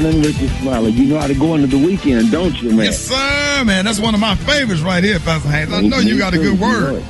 morning, Rickey Smiley. You know how to go into the weekend, don't you, man? Yes, sir, man. That's one of my favorites right here, Pastor Haynes. I know you got a good word.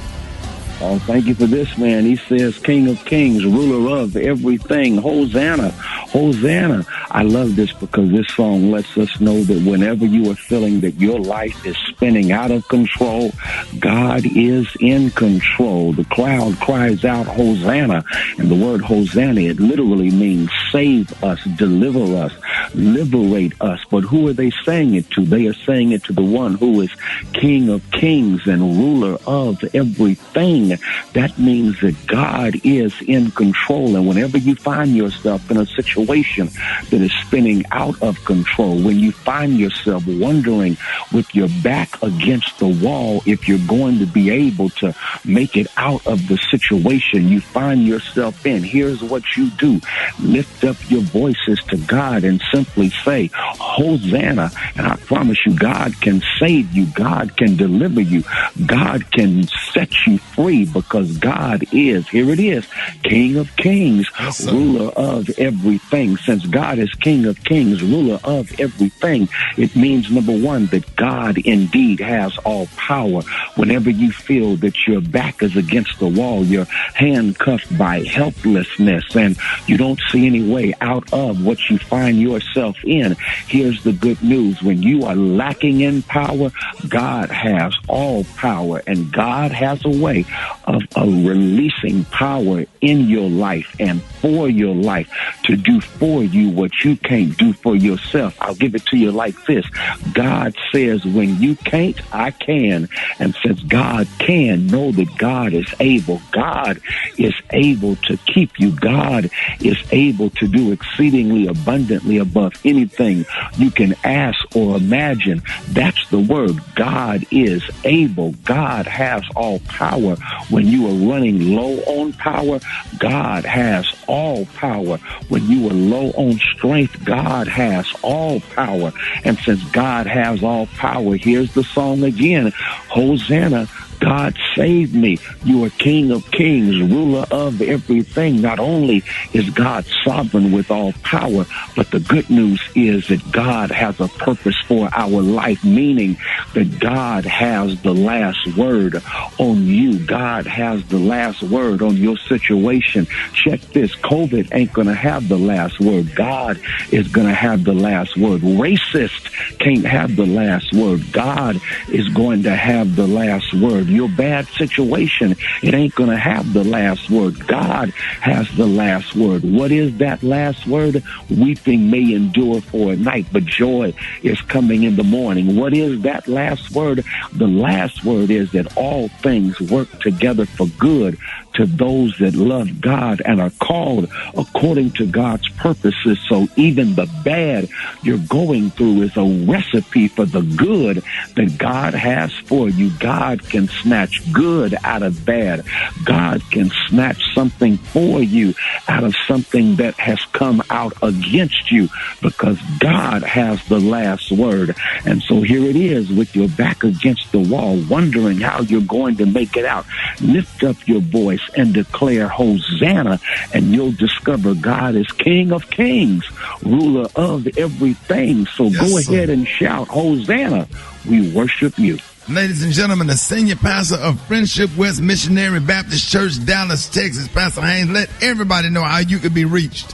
Oh, thank you for this, man. He says, King of Kings, ruler of everything. Hosanna, Hosanna. I love this because this song lets us know that whenever you are feeling that your life is spinning out of control, God is in control. The crowd cries out, Hosanna. And the word Hosanna, it literally means save us, deliver us, liberate us. But who are they saying it to? They are saying it to the one who is King of Kings and ruler of everything. That means that God is in control. And whenever you find yourself in a situation that is spinning out of control, when you find yourself wondering with your back against the wall if you're going to be able to make it out of the situation you find yourself in, here's what you do. Lift up your voices to God and simply say, Hosanna. And I promise you, God can save you. God can deliver you. God can set you free because God is, here it is, King of Kings, yes, ruler of everything. Since God is King of Kings, ruler of everything, it means, number one, that God indeed has all power. Whenever you feel that your back is against the wall, you're handcuffed by helplessness, and you don't see any way out of what you find yourself in, here's the good news. When you are lacking in power, God has all power, and God has a way of releasing power in your life and for your life to do for you what you can't do for yourself. I'll give it to you like this. God says, when you can't, I can. And since God can, know that God is able. God is able to keep you. God is able to do exceedingly abundantly above anything you can ask or imagine. That's the word. God is able. God has all power. When you are running low on power, God has all power. When you are low on strength, God has all power. And since God has all power, here's the song again. Hosanna. God save me. You are King of Kings, ruler of everything. Not only is God sovereign with all power, but the good news is that God has a purpose for our life, meaning that God has the last word on you. God has the last word on your situation. Check this. COVID ain't going to have the last word. God is going to have the last word. Racist can't have the last word. God is going to have the last word. Your bad situation, it ain't going to have the last word. God has the last word. What is that last word? Weeping may endure for a night, but joy is coming in the morning. What is that last word? The last word is that all things work together for good to those that love God and are called according to God's purposes. So even the bad you're going through is a recipe for the good that God has for you. God can snatch good out of bad. God can snatch something for you out of something that has come out against you, because God has the last word. And so here it is, with your back against the wall, wondering how you're going to make it out. Lift up your voice and declare Hosanna, and you'll discover God is King of Kings, ruler of everything. So yes, go ahead and shout, Hosanna. We worship you. Ladies and gentlemen, the senior pastor of Friendship West Missionary Baptist Church, Dallas, Texas, Pastor Haynes, let everybody know how you can be reached.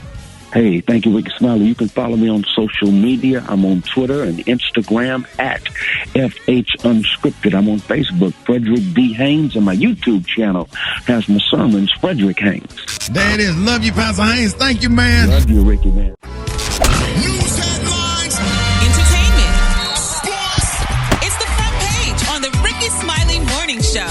Hey, thank you, Rickey Smiley. You can follow me on social media. I'm on Twitter and Instagram at FH Unscripted. I'm on Facebook, Frederick D. Haynes, and my YouTube channel has my sermons, Frederick Haynes. There it is. Love you, Pastor Haynes. Thank you, man. Love you, Rickey, man. News headlines, entertainment, sports. It's the front page on the Rickey Smiley Morning Show.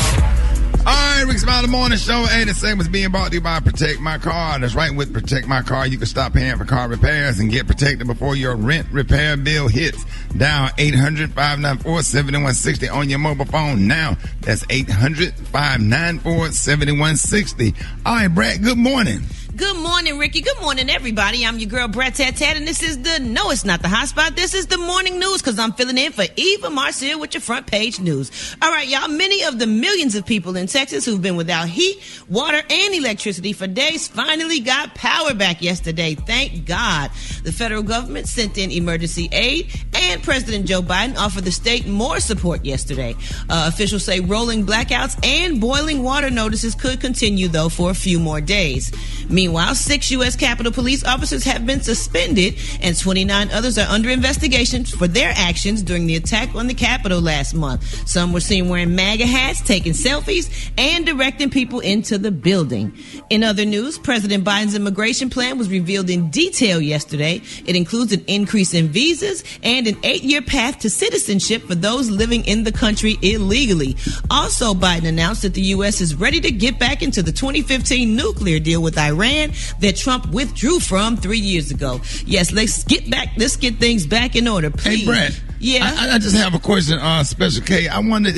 All right, Rickey Smiley Morning Show. Hey, the segment's being brought to you by Protect My Car. That's right, with Protect My Car, you can stop paying for car repairs and get protected before your rent repair bill hits. Dial 800-594-7160 on your mobile phone now. That's 800-594-7160. All right, Brat, good morning. Good morning, Ricky. Good morning, everybody. I'm your girl, Brat, and this is no, it's not the hot spot. This is the morning news because I'm filling in for Eva Marcel with your front page news. All right, y'all. Many of the millions of people in Texas who've been without heat, water, and electricity for days finally got power back yesterday. Thank God. The federal government sent in emergency aid, and President Joe Biden offered the state more support yesterday. Officials say rolling blackouts and boiling water notices could continue, though, for a few more days. Meanwhile, 6 U.S. Capitol Police officers have been suspended, and 29 others are under investigation for their actions during the attack on the Capitol last month. Some were seen wearing MAGA hats, taking selfies, and directing people into the building. In other news, President Biden's immigration plan was revealed in detail yesterday. It includes an increase in visas and an 8-year path to citizenship for those living in the country illegally. Also, Biden announced that the U.S. is ready to get back into the 2015 nuclear deal with Iran that Trump withdrew from 3 years ago. Yes, let's get things back in order, please. Hey, Brett. Yeah. I just have a question on Special K. I wondered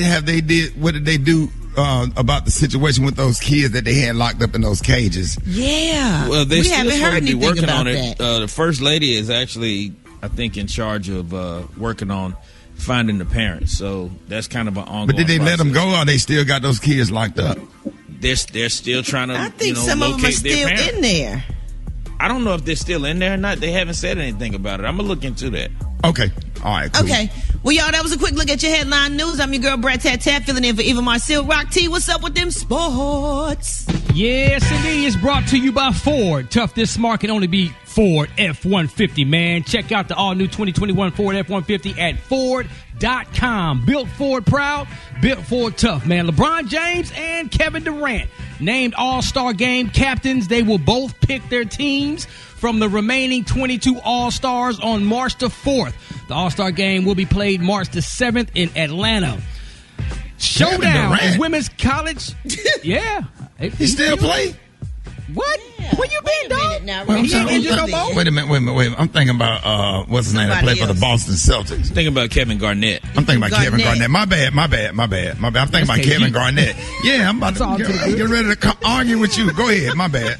what did they do about the situation with those kids that they had locked up in those cages? Yeah. Well, we haven't heard anything working about on it. that. The first lady is actually, I think, in charge of working on finding the parents. So that's kind of an ongoing But did they let process. them go, or they still got those kids locked up? They're still trying to. I think some of them are locate their still parents. in there. I don't know if they're still in there or not. They haven't said anything about it. I'm gonna look into that. Okay. All right. Cool. Okay. Well, y'all, that was a quick look at your headline news. I'm your girl, Brat filling in for Eva Marcel. Rock T, what's up with them sports? Yes, indeed. It's brought to you by Ford. Tough this smart can only be Ford F-150, man. Check out the all-new 2021 Ford F-150 at Ford.com. Built Ford proud, built Ford tough, man. LeBron James and Kevin Durant named All-Star Game captains. They will both pick their teams from the remaining 22 All-Stars on March the 4th. The All-Star Game will be played March the 7th in Atlanta. Showdown in women's college. Yeah. He still play? What? Yeah. Where you been, dog? Now, Wait a minute. I'm thinking about what's his name that played for the Boston Celtics. Thinking about Kevin Garnett. I'm thinking about Kevin Garnett. My bad. I'm thinking about Kevin Garnett. Yeah, I'm about to get ready to argue with you. Go ahead. My bad.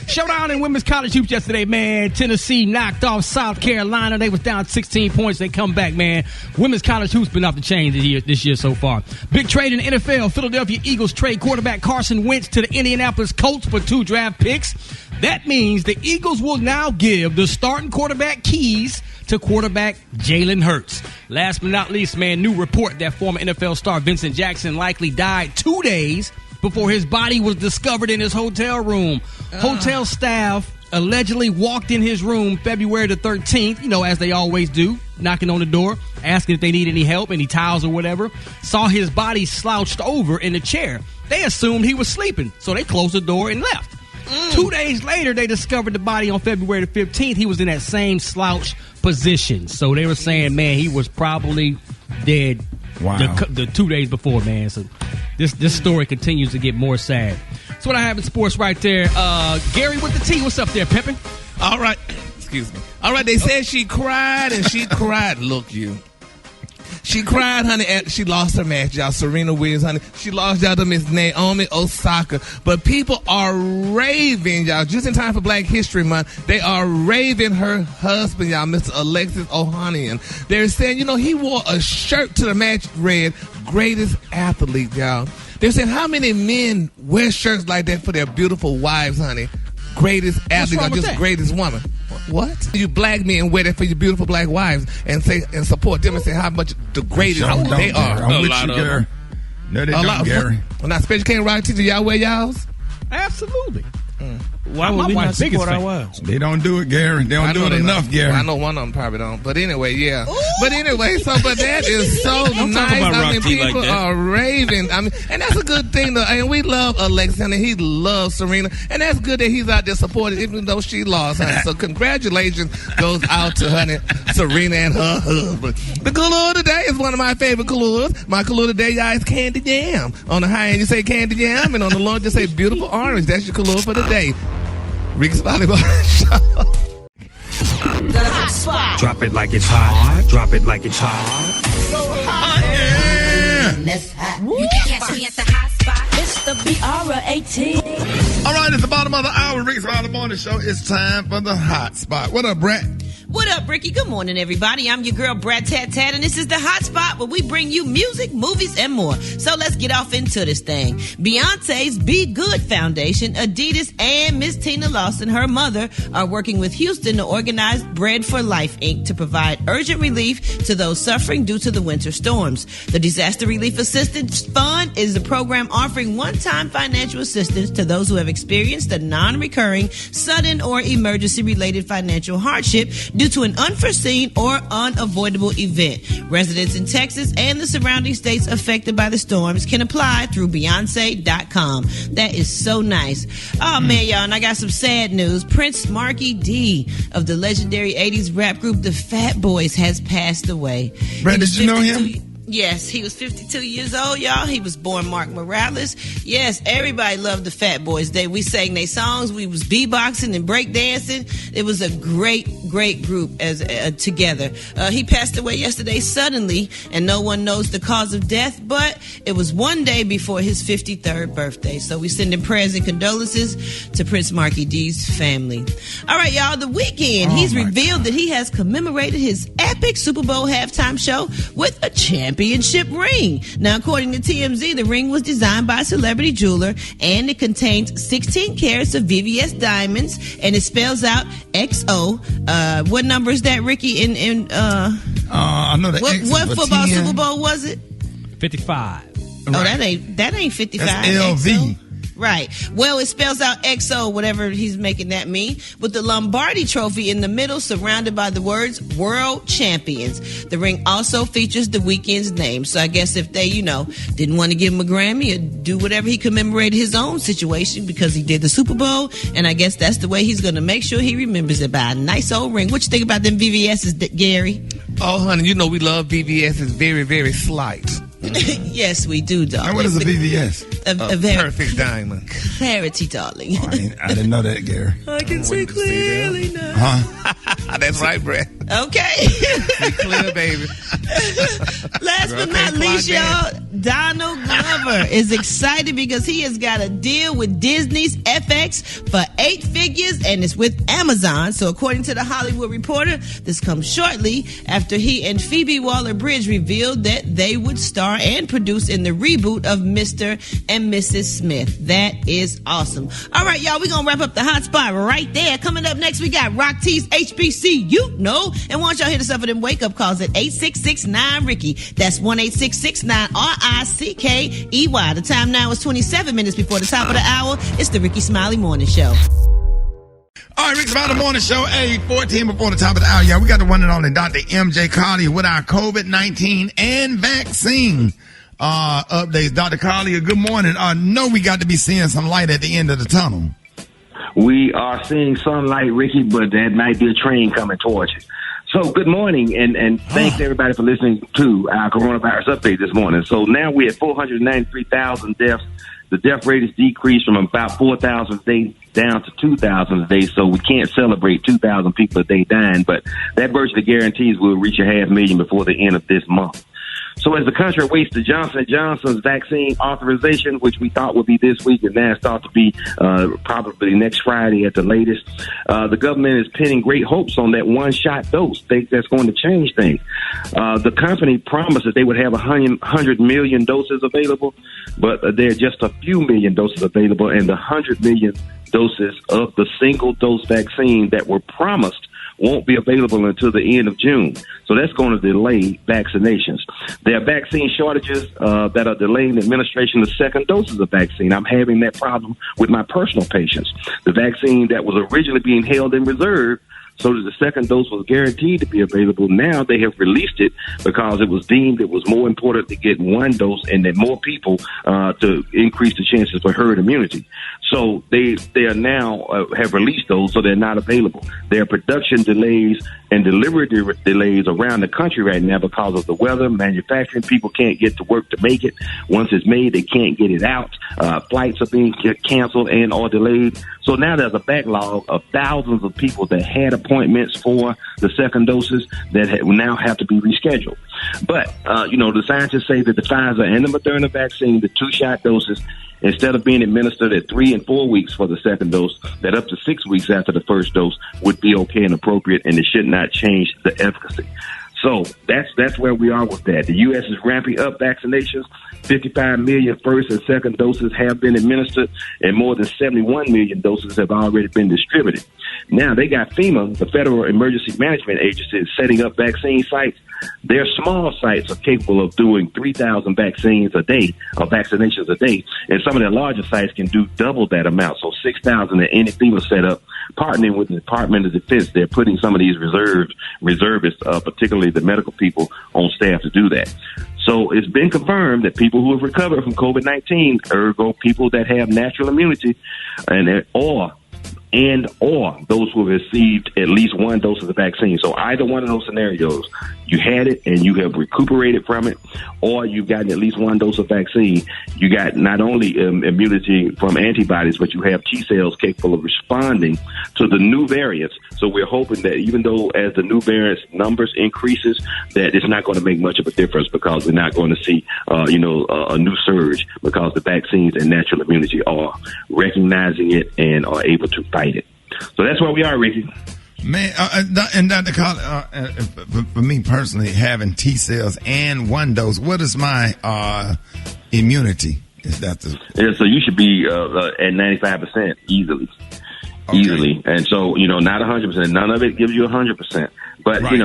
Showdown in women's college hoops yesterday, man. Tennessee knocked off South Carolina. They was down 16 points. They come back, man. Women's college hoops been off the chain this year so far. Big trade in the NFL. Philadelphia Eagles trade quarterback Carson Wentz to the Indianapolis Colts for 2 draft picks. That means the Eagles will now give the starting quarterback keys to quarterback Jalen Hurts. Last but not least, man, new report that former NFL star Vincent Jackson likely died 2 days before his body was discovered in his hotel room. Hotel staff allegedly walked in his room February the 13th, as they always do, knocking on the door, asking if they need any help, any towels or whatever. Saw his body slouched over in a chair. They assumed he was sleeping, so they closed the door and left. 2 days later, they discovered the body on February the 15th. He was in that same slouch position. So they were saying, man, he was probably dead. Wow. The 2 days before, man. So this story continues to get more sad. That's what I have in sports right there. Gary with the T, what's up there, pimpin'? All right. Excuse me. All right, they said she cried and she cried. Look, you. She cried, honey, and she lost her match, y'all. Serena Williams, honey. She lost y'all to Miss Naomi Osaka. But people are raving, y'all, just in time for Black History Month. They are raving her husband, y'all, Mr. Alexis Ohanian. They're saying, he wore a shirt to the match read, greatest athlete, y'all. They're saying, how many men wear shirts like that for their beautiful wives, honey? Greatest athlete or just greatest woman? What? You black men wear that for your beautiful black wives and support them and say how much the greatest they are. I'm with you, Gary. No, they don't, Gary. When I special K rock teacher, y'all wear y'all's? Absolutely. Why would we not support our wives? They don't do it, Gary. They don't do it enough, Gary. I know one of them probably don't. But anyway, yeah. But anyway, but that is so nice. People are raving. And that's a good thing, though. And we love Alexis, and he loves Serena. And that's good that he's out there supporting, even though she lost, honey. So congratulations goes out to, honey, Serena and her husband. The color today is one of my favorite colors. My color today, y'all, is candy jam. On the high end, you say candy jam, and on the low end, you say beautiful orange. That's your color for the day. Rickey Smiley Show. Drop it like it's hot. Drop it like it's hot. So hot. Yeah. That's hot. You can catch me at the hot spot. It's the BRAT. All right, it's the bottom of the hour. Rickey Smiley Morning Show. It's time for the hot spot. What up, Brat? What up, Ricky? Good morning, everybody. I'm your girl, Brat Tat Tat, and this is the Hot Spot where we bring you music, movies, and more. So let's get off into this thing. Beyonce's Be Good Foundation, Adidas, and Miss Tina Lawson, her mother, are working with Houston to organize Bread for Life, Inc. to provide urgent relief to those suffering due to the winter storms. The Disaster Relief Assistance Fund is a program offering one-time financial assistance to those who have experienced a non-recurring, sudden, or emergency-related financial hardship due to an unforeseen or unavoidable event. Residents in Texas and the surrounding states affected by the storms can apply through Beyonce.com. That is so nice. Oh, man, y'all, and I got some sad news. Prince Marky D of the legendary 80s rap group The Fat Boys has passed away. Brad, did you know him? Yes, he was 52 years old, y'all. He was born Mark Morales. Yes, everybody loved the Fat Boys. We sang their songs. We was beatboxing and breakdancing. It was a great, great group as together. He passed away yesterday suddenly, and no one knows the cause of death, but it was one day before his 53rd birthday. So we send in prayers and condolences to Prince Marky D's family. All right, y'all, The Weeknd, he's revealed that he has commemorated his epic Super Bowl halftime show with a championship ring. Now, according to TMZ, the ring was designed by a celebrity jeweler, and it contains 16 carats of VVS diamonds, and it spells out XO. What number is that, Ricky? I know that. What football 10. Super Bowl was it? 55. Oh, right. that ain't 55. That's LV. XO. Right. Well, it spells out XO, whatever he's making that mean, with the Lombardi trophy in the middle, surrounded by the words World Champions. The ring also features The Weeknd's name. So I guess if they, didn't want to give him a Grammy or do whatever, he commemorated his own situation because he did the Super Bowl. And I guess that's the way he's going to make sure he remembers it, by a nice old ring. What you think about them VVS's, Gary? Oh, honey, we love VVS. It's very, very slight. Yes, we do, darling. Now, what is a VVS? A very perfect diamond. Clarity, darling. Oh, I didn't know that, Gary. I can see clearly now. Huh? That's right, Brett. Okay. See clear, baby. Last but not least, y'all, Donald Glover is excited because he has got a deal with Disney's FX for 8 figures, and it's with Amazon. So according to the Hollywood Reporter, this comes shortly after he and Phoebe Waller-Bridge revealed that they would star and produce in the reboot of Mr. and Mrs. Smith. That is awesome. All right, y'all, we're going to wrap up the hot spot right there. Coming up next, we got Rock T's HBC, and why don't y'all hit us up for them wake-up calls at 866-9-RICKY. That's 1-866-9-RICKEY. The time now is 27 minutes before the top of the hour. It's the Rickey Smiley Morning Show. All right, Rickey Smiley Morning Show, 8:14 before the top of the hour. Yeah, we got the one and only Dr. MJ Collier with our COVID-19 and vaccine updates. Dr. Collier, good morning. I know we got to be seeing some light at the end of the tunnel. We are seeing sunlight, Ricky, but that might be a train coming towards you. So good morning, and thanks everybody for listening to our coronavirus update this morning. So now we're at 493,000 deaths. The death rate has decreased from about 4,000 a day down to 2,000 a day, so we can't celebrate 2,000 people a day dying, but that virtually guarantees we'll reach 500,000 before the end of this month. So as the country awaits the Johnson & Johnson's vaccine authorization, which we thought would be this week, and now it's thought to be probably next Friday at the latest, the government is pinning great hopes on that one-shot dose. Think that's going to change things. The company promised that they would have 100 million doses available, but there are just a few million doses available, and the 100 million doses of the single-dose vaccine that were promised won't be available until the end of June. So that's going to delay vaccinations. There are vaccine shortages that are delaying the administration of second doses of vaccine. I'm having that problem with my personal patients. The vaccine that was originally being held in reserve so that the second dose was guaranteed to be available. Now they have released it because it was deemed it was more important to get one dose and that more people to increase the chances for herd immunity. So they are now have released those, so they're not available. There are production delays and delivery delays around the country right now because of the weather. Manufacturing people can't get to work to make it. Once it's made, they can't get it out. Flights are being canceled and or delayed. So now there's a backlog of thousands of people that had appointments for the second doses that now have to be rescheduled. But, the scientists say that the Pfizer and the Moderna vaccine, the 2-shot doses, instead of being administered at 3 and 4 weeks for the second dose, that up to 6 weeks after the first dose would be okay and appropriate, and it should not change the efficacy. So that's where we are with that. The U.S. is ramping up vaccinations. 55 million first and second doses have been administered, and more than 71 million doses have already been distributed. Now, they got FEMA, the Federal Emergency Management Agency, setting up vaccine sites. Their small sites are capable of doing 3,000 vaccines a day, or vaccinations a day, and some of their larger sites can do double that amount, so 6,000 at any FEMA setup. Partnering with the Department of Defense, they're putting some of these reservists, particularly the medical people, on staff to do that. So it's been confirmed that people who have recovered from COVID-19, ergo people that have natural immunity, or those who have received at least one dose of the vaccine. So either one of those scenarios, you had it and you have recuperated from it, or you've gotten at least one dose of vaccine. You got not only immunity from antibodies, but you have T cells capable of responding to the new variants. So we're hoping that even though as the new variants numbers increases, that it's not going to make much of a difference, because we're not going to see, a new surge, because the vaccines and natural immunity are recognizing it and are able to fight it. So that's where we are, Ricky. Man, and Dr. Colley, for me personally, having T cells and one dose, what is my immunity? Is that so you should be at 95% easily. Okay. Easily. And so, not 100%. None of it gives you 100%. But, right.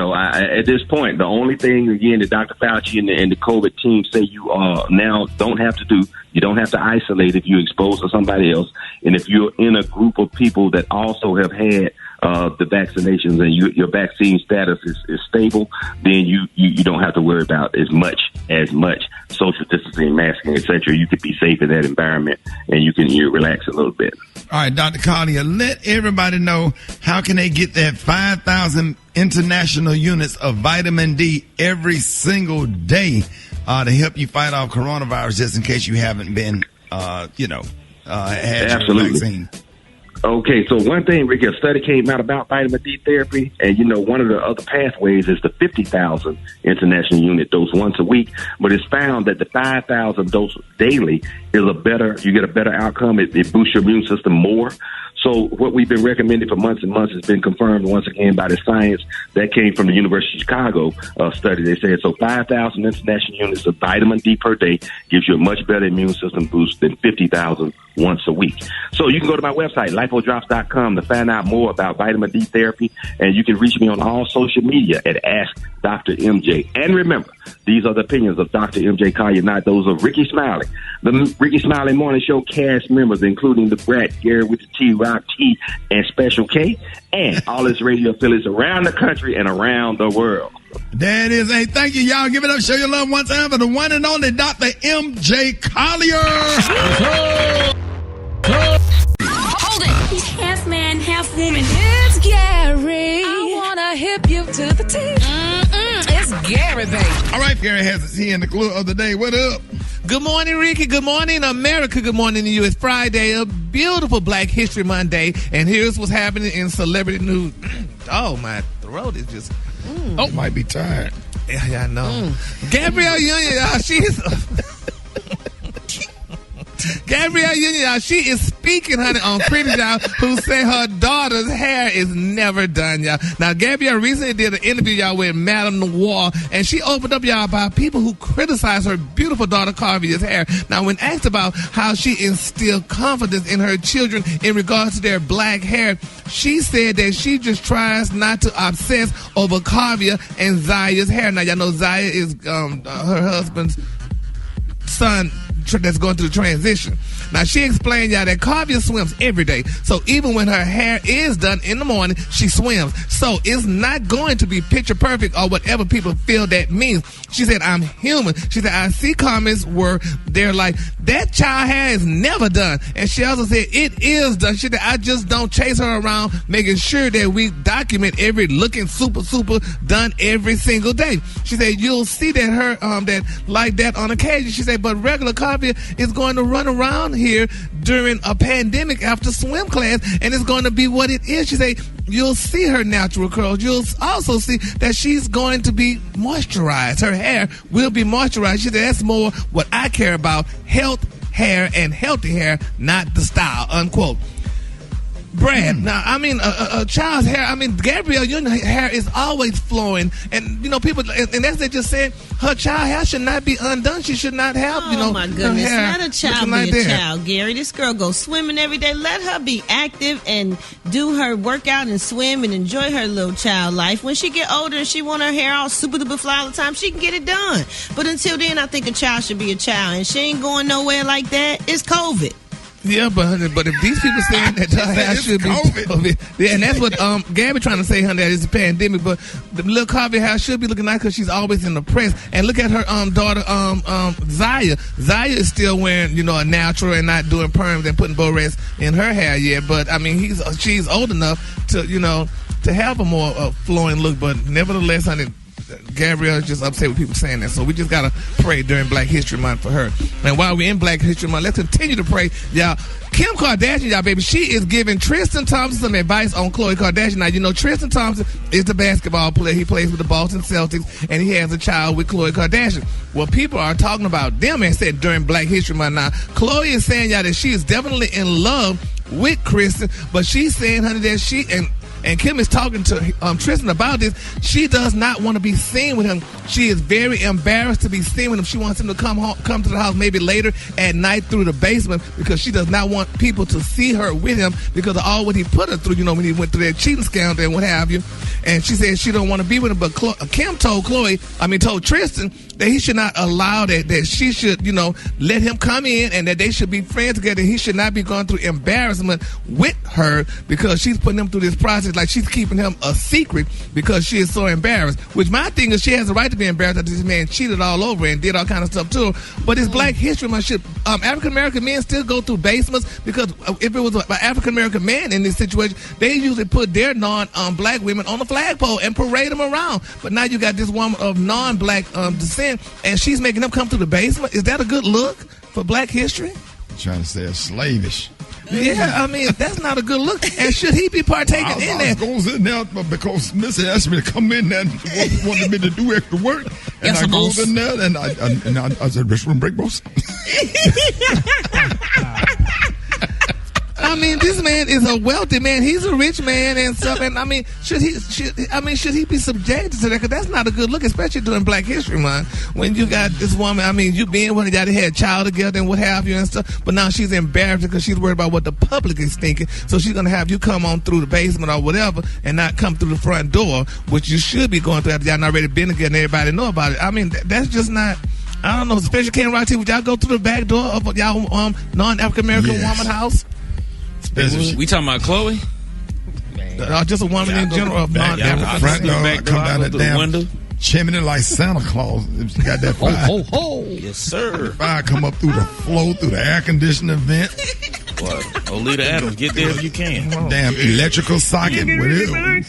At this point, the only thing, again, that Dr. Fauci and the COVID team say you now don't have to do, you don't have to isolate if you're exposed to somebody else. And if you're in a group of people that also have had the vaccinations and your vaccine status is stable, then you don't have to worry about as much social distancing, masking, etc. You could be safe in that environment, and you can relax a little bit. All right, Dr. Collier, let everybody know how can they get that 5,000 international units of vitamin D every single day to help you fight off coronavirus, just in case you haven't been, had Absolutely. your vaccine. Okay, so one thing, Ricky, a study came out about vitamin D therapy, and one of the other pathways is the 50,000 international unit dose once a week, but it's found that the 5,000 dose daily is you get a better outcome. It boosts your immune system more. So what we've been recommending for months and months has been confirmed once again by the science that came from the University of Chicago study. They said 5,000 international units of vitamin D per day gives you a much better immune system boost than 50,000 once a week. So you can go to my website, lipodrops.com, to find out more about vitamin D therapy, and you can reach me on all social media at Ask Dr. MJ. And remember, these are the opinions of Dr. MJ Collier, not those of Rickey Smiley. The Rickey Smiley Morning Show cast members, including the Brat, Gary with the T, Rock T, and Special K, and all its radio affiliates around the country and around the world. That is a thank you, y'all. Give it up, show your love one time for the one and only Dr. MJ Collier. Hold it. He's half man, half woman. It's Gary. I wanna hip you to the T. It's Gary, baby. All right, Gary has his tea in the clue of the day. What up? Good morning, Ricky. Good morning, America. Good morning to you. It's Friday, a beautiful Black History Monday, and here's what's happening in celebrity news. Oh, my throat is just... might be tired. Yeah, I know. Gabrielle Union, y'all, Gabrielle Union, y'all, she is speaking, honey, on critics, y'all, who say her daughter's hair is never done, y'all. Now, Gabrielle recently did an interview, y'all, with Madame Noir, and she opened up, y'all, about people who criticize her beautiful daughter Carvia's hair. Now, when asked about how she instilled confidence in her children in regards to their black hair, she said that she just tries not to obsess over Carvia and Zaya's hair. Now, y'all know Zaya is her husband's son that's going through the transition. Now, she explained, y'all, that Carvia swims every day. So even when her hair is done in the morning, she swims. So it's not going to be picture perfect or whatever people feel that means. She said, I'm human. She said, I see comments where they're like, that child hair is never done. And she also said, it is done. She said, I just don't chase her around, making sure that we document every looking super done every single day. She said, you'll see that her, that like that on occasion. She said, but regular Carvia is going to run around here during a pandemic after swim class, and it's going to be what it is. She said, you'll see her natural curls. You'll also see that she's going to be moisturized. Her hair will be moisturized. She said that's more what I care about, health, hair, and healthy hair, not the style, unquote. Brad, now, I mean, a child's hair, I mean, Gabrielle, your hair is always flowing. And, you know, people, and as they just said, her child hair should not be undone. She should not have, you know, oh my goodness, let a child like be a child, Gary. This girl goes swimming every day. Let her be active and do her workout and swim and enjoy her little child life. When she get older and she want her hair all super duper fly all the time, she can get it done. But until then, I think a child should be a child. And she ain't going nowhere like that. It's COVID. Yeah, but if these people saying that her hair should be COVID, yeah, and that's what Gabby trying to say, honey, that it's a pandemic. But the little COVID hair should be looking nice because she's always in the press. And look at her daughter, Zaya. Zaya is still wearing, you know, a natural and not doing perms and putting Borex in her hair yet. But I mean, she's old enough to, you know, to have a more flowing look. But nevertheless, honey, Gabrielle is just upset with people saying that. So we just got to pray during Black History Month for her. And while we're in Black History Month, let's continue to pray. Y'all, Kim Kardashian, y'all, baby, she is giving Tristan Thompson some advice on Khloe Kardashian. Now, you know, Tristan Thompson is the basketball player. He plays with the Boston Celtics, and he has a child with Khloe Kardashian. Well, people are talking about them and said during Black History Month. Now, Khloe is saying, y'all, that she is definitely in love with Tristan, but she's saying, honey, that she and Kim is talking to Tristan about this. She does not want to be seen with him. She is very embarrassed to be seen with him. She wants him to come to the house maybe later at night through the basement because she does not want people to see her with him because of all what he put her through, you know, when he went through that cheating scandal and what have you. And she said she don't want to be with him. But Kim told Tristan that he should not allow that she should, you know, let him come in and that they should be friends together. He should not be going through embarrassment with her because she's putting him through this process like she's keeping him a secret because she is so embarrassed. Which my thing is she has a right to be embarrassed that this man cheated all over and did all kind of stuff to her. But it's Black History Month. Should African American men still go through basements? Because if it was an African American man in this situation, they usually put their non-black women on the flagpole and parade them around. But now you got this woman of non-black descent and she's making them come through the basement. Is that a good look for Black history? Trying to say it's slavish. Yeah, I mean, that's not a good look. And should he be partaking in that? I goes in there because Missy asked me to come in there and wanted me to do extra work. And I goes in there and I said, restroom break, boss. I mean, this man is a wealthy man. He's a rich man and stuff. And I mean, should he be subjected to that? Because that's not a good look, especially during Black History Month when you got this woman. I mean, you being one of y'all that had a child together and what have you and stuff. But now she's embarrassed because she's worried about what the public is thinking. So she's gonna have you come on through the basement or whatever and not come through the front door, which you should be going through after y'all not already been together and everybody know about it. I mean, that's just not. I don't know. Especially Ken Rock, would y'all go through the back door of y'all non-African American woman house? We talking about Khloe? Just a woman in general of non-African. Front door, I come down the damn window. Chimney like Santa Claus. She got that fire. Ho, ho, ho. Yes, sir. Fire come up through the floor, through the air conditioning vent. What? Olita Adams, get there if you can. Damn electrical socket. What is it?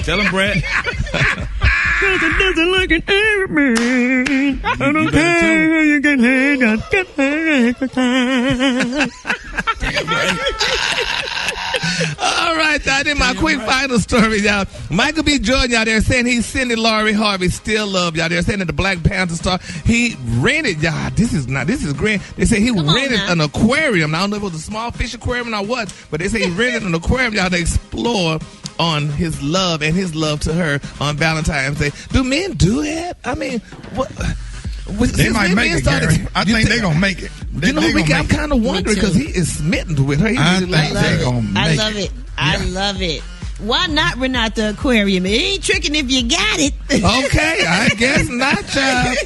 Tell him, Brat. It doesn't look at everything. I don't care how you get hang on. Get extra time. All right, y'all. Then my quick final story, y'all. Michael B. Jordan, y'all, they're saying he's sending Laurie Harvey still love, y'all. They're saying that the Black Panther star, he rented, y'all. This is great. They say he rented an aquarium. I don't know if it was a small fish aquarium or what, but they say he rented an aquarium, y'all, to explore on his love and his love to her on Valentine's Day. Do men do that? I mean, what? They might make it, Gary. I think they're going to make it. I'm kind of wondering because he is smitten with her. I think they're going to make it. I love it. I love it. Why not rent out the aquarium? It ain't tricking if you got it. Okay, I guess not, child.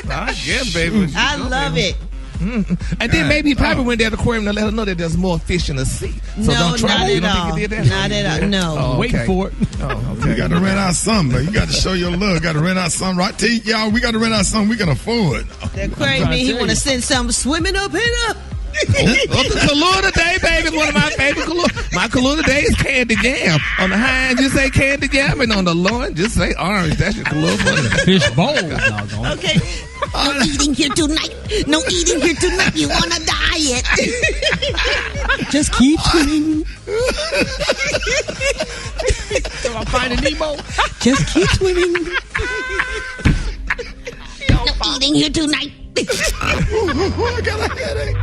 I guess, baby. I love it. Mm-hmm. And then maybe he probably went there to the aquarium to let her know that there's more fish in the sea. So no, don't try not that. at all. Not at all. No. Oh, okay. Wait for it. Oh, okay. You got to rent out some, but you got to show your love. Got to rent out some, right? Y'all, we got to rent out some we can afford. The aquarium mean he want to send something swimming up and up. The Kahlua today, baby, is one of my favorite Kahlua. My Kahlua today is candy jam. On the high end, you say candy jam, and on the low end, just say orange. That's your Kahlua. Fish bowl. Okay. No eating here tonight. No eating here tonight. You want a diet. Just keep swimming. So I'm finding Nemo. Just keep swimming. No eating here tonight. I got a headache.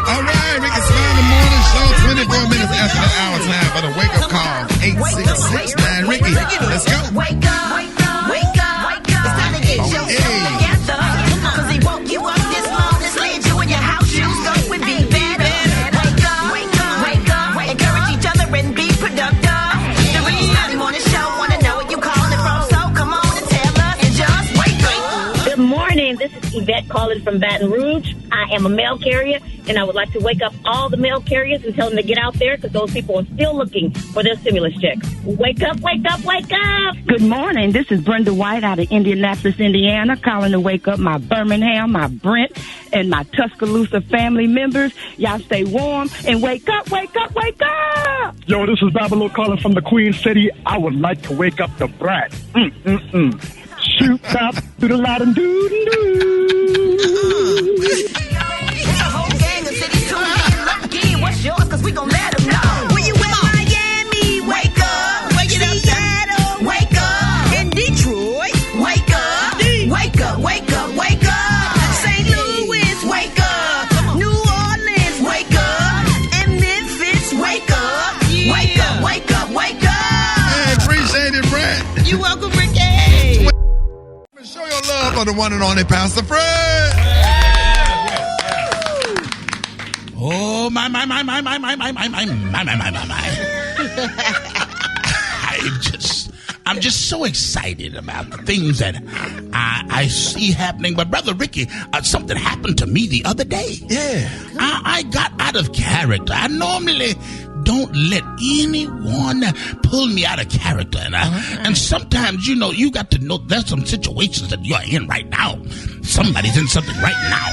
All right, Rickey Smiley Morning Show, 24 minutes after the hour time for the wake-up call. 8669. Rickey, let's go. Wake up, wake up, wake up, wake up. It's time to get your shit together. Cause he woke you up this morning, slid you in your house shoes, so it would be better. Wake up, wake up, wake up. Encourage each other and be productive. The Rickey Smiley Morning Show, wanna know where you calling from, so come on and tell us and just wake up. Good morning. This is Yvette calling from Baton Rouge. I am a mail carrier, and I would like to wake up all the mail carriers and tell them to get out there because those people are still looking for their stimulus checks. Wake up, wake up, wake up! Good morning. This is Brenda White out of Indianapolis, Indiana, calling to wake up my Birmingham, my Brent, and my Tuscaloosa family members. Y'all stay warm and wake up, wake up, wake up! Yo, this is Babylon calling from the Queen City. I would like to wake up the Brat. Shoot up to the light and do-do-do. It's a whole gang of cities tuning in. Lucky, what's yours? Cause we gon' let them know. When you in Miami, wake up. Seattle, wake up. In Detroit, wake up. Wake up, wake up, wake up. St. Louis, wake up. New Orleans, wake up. And Memphis, wake up. Wake up, wake up, wake up. Hey, appreciate it, Brat. You welcome, Rickey. Show your love for the one and only Pastor Fred. Oh, my. I'm just so excited about the things that I see happening. But Brother Rickey, something happened to me the other day. Yeah. I got out of character. I normally don't let anyone pull me out of character. And sometimes, you got to know there's some situations that you're in right now. Somebody's in something right now.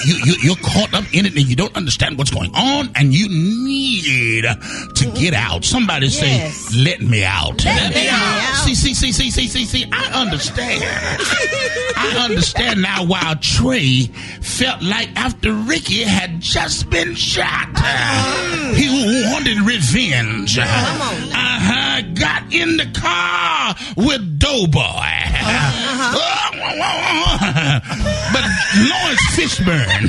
You're caught up in it and you don't understand what's going on and you need to get out. Somebody say, let me out. Let me out. See, I understand. I understand now why Trey felt like after Rickey had just been shot, he wanted revenge. Got in the car with Doughboy. But Lawrence Fishburne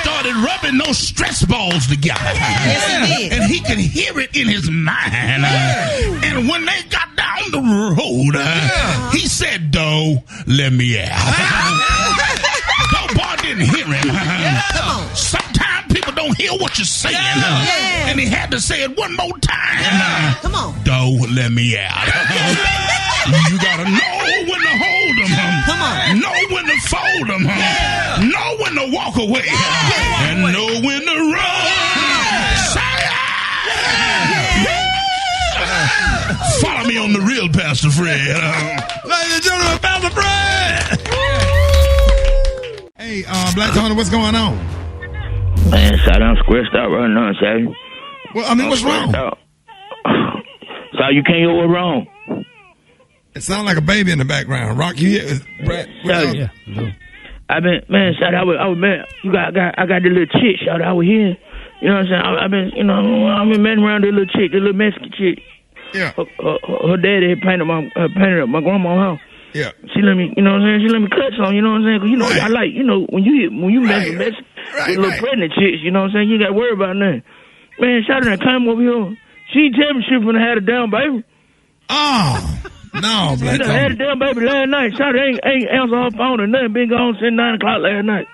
started rubbing those stress balls together. Yes, he did. And he could hear it in his mind. And when they got down the road, he said, Doe, let me out. Doughboy didn't hear him. Sometimes people don't hear what you're saying. And he had to say it one more time. Come on. Doe, let me out. You gotta know when to hold them. Come on. Know when to fold them. Know when to walk away. And know when to run. Say follow me on the real Pastor Fred. Ladies and gentlemen, Pastor Fred. Hey, Black Tony, what's going on? Man, Shady, I'm squished out right now, Shady. Well, I mean, what's wrong? So you can't hear what's wrong. It sounds like a baby in the background. Rock, you hear? Brat, Shady, I've been, man, Shady, I was, man, I got this little chick, Shady, I was here. You know what I'm saying? I've been messing around this little chick, this little Mexican chick. Yeah. Her daddy had painted up my grandma's house. Yeah. She let me, you know what I'm saying? She let me cut some, you know what I'm saying? Cause I like, when you mess with little pregnant chicks, you know what I'm saying? You got to worry about nothing. Man, Shady, I came over here. She didn't tell me she was going to have a damn baby. Oh, no, Black Tony. I had a damn baby last night. Shady ain't answer her phone or nothing. Been gone since 9 o'clock last night.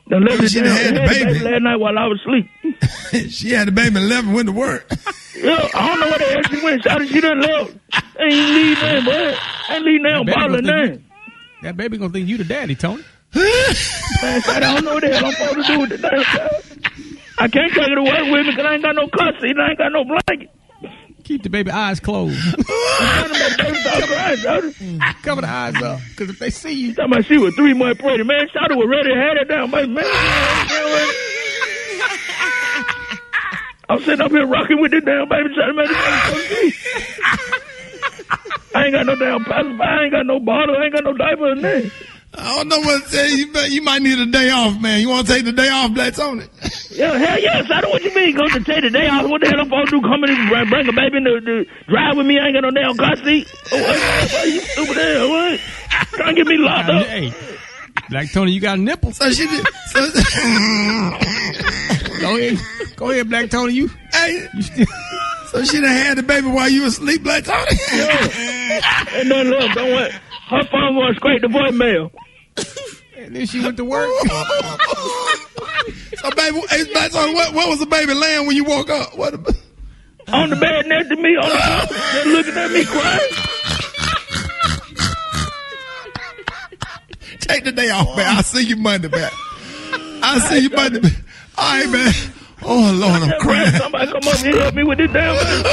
She had the baby last night while I was asleep. She had the baby and left and went to work. Yeah, I don't know where the hell she went. Shady, she done left. Ain't leave nothing, boy. Ain't leave nothing, bottling nothing. That baby gonna think you the daddy, Tony. Man, Shady, I don't know what the hell I'm supposed to do with the damn child. I can't take her to work with me because I ain't got no car seat. I ain't got no blanket. Keep the baby eyes closed. Cover the eyes up, because if they see you, talking about she was 3 months pregnant, man. Shady was ready to have it down, man. I'm sitting up here rocking with this damn baby. Shady, man. I ain't got no damn pacifier. I ain't got no bottle. I ain't got no diaper or nothing. I don't know what to say. You might need a day off, man. You want to take the day off, Black Tony? Yeah, hell yes. I know what you mean. Go to take the day off. What the hell I'm supposed to do? Come in and bring a baby in to drive with me? I ain't got no damn car seat. Oh, what? You stupid hell, what? Trying to get me locked up. Hey, Black Tony, you got a nipple. So she did. Go ahead, Black Tony. You still. So she done had the baby while you asleep, Black Tony? Ain't nothing left. Don't worry. Her phone going scrape the voicemail. And then she went to work. So, baby, hey, Black Tony, what was the baby laying when you woke up? What? On the bed next to me, on the couch, just looking at me crying. Take the day off, man. I'll see you Monday, man. I'll see you Monday, man. All right, man. Oh, Lord, I'm crying. Somebody come up here and help me with this damn thing.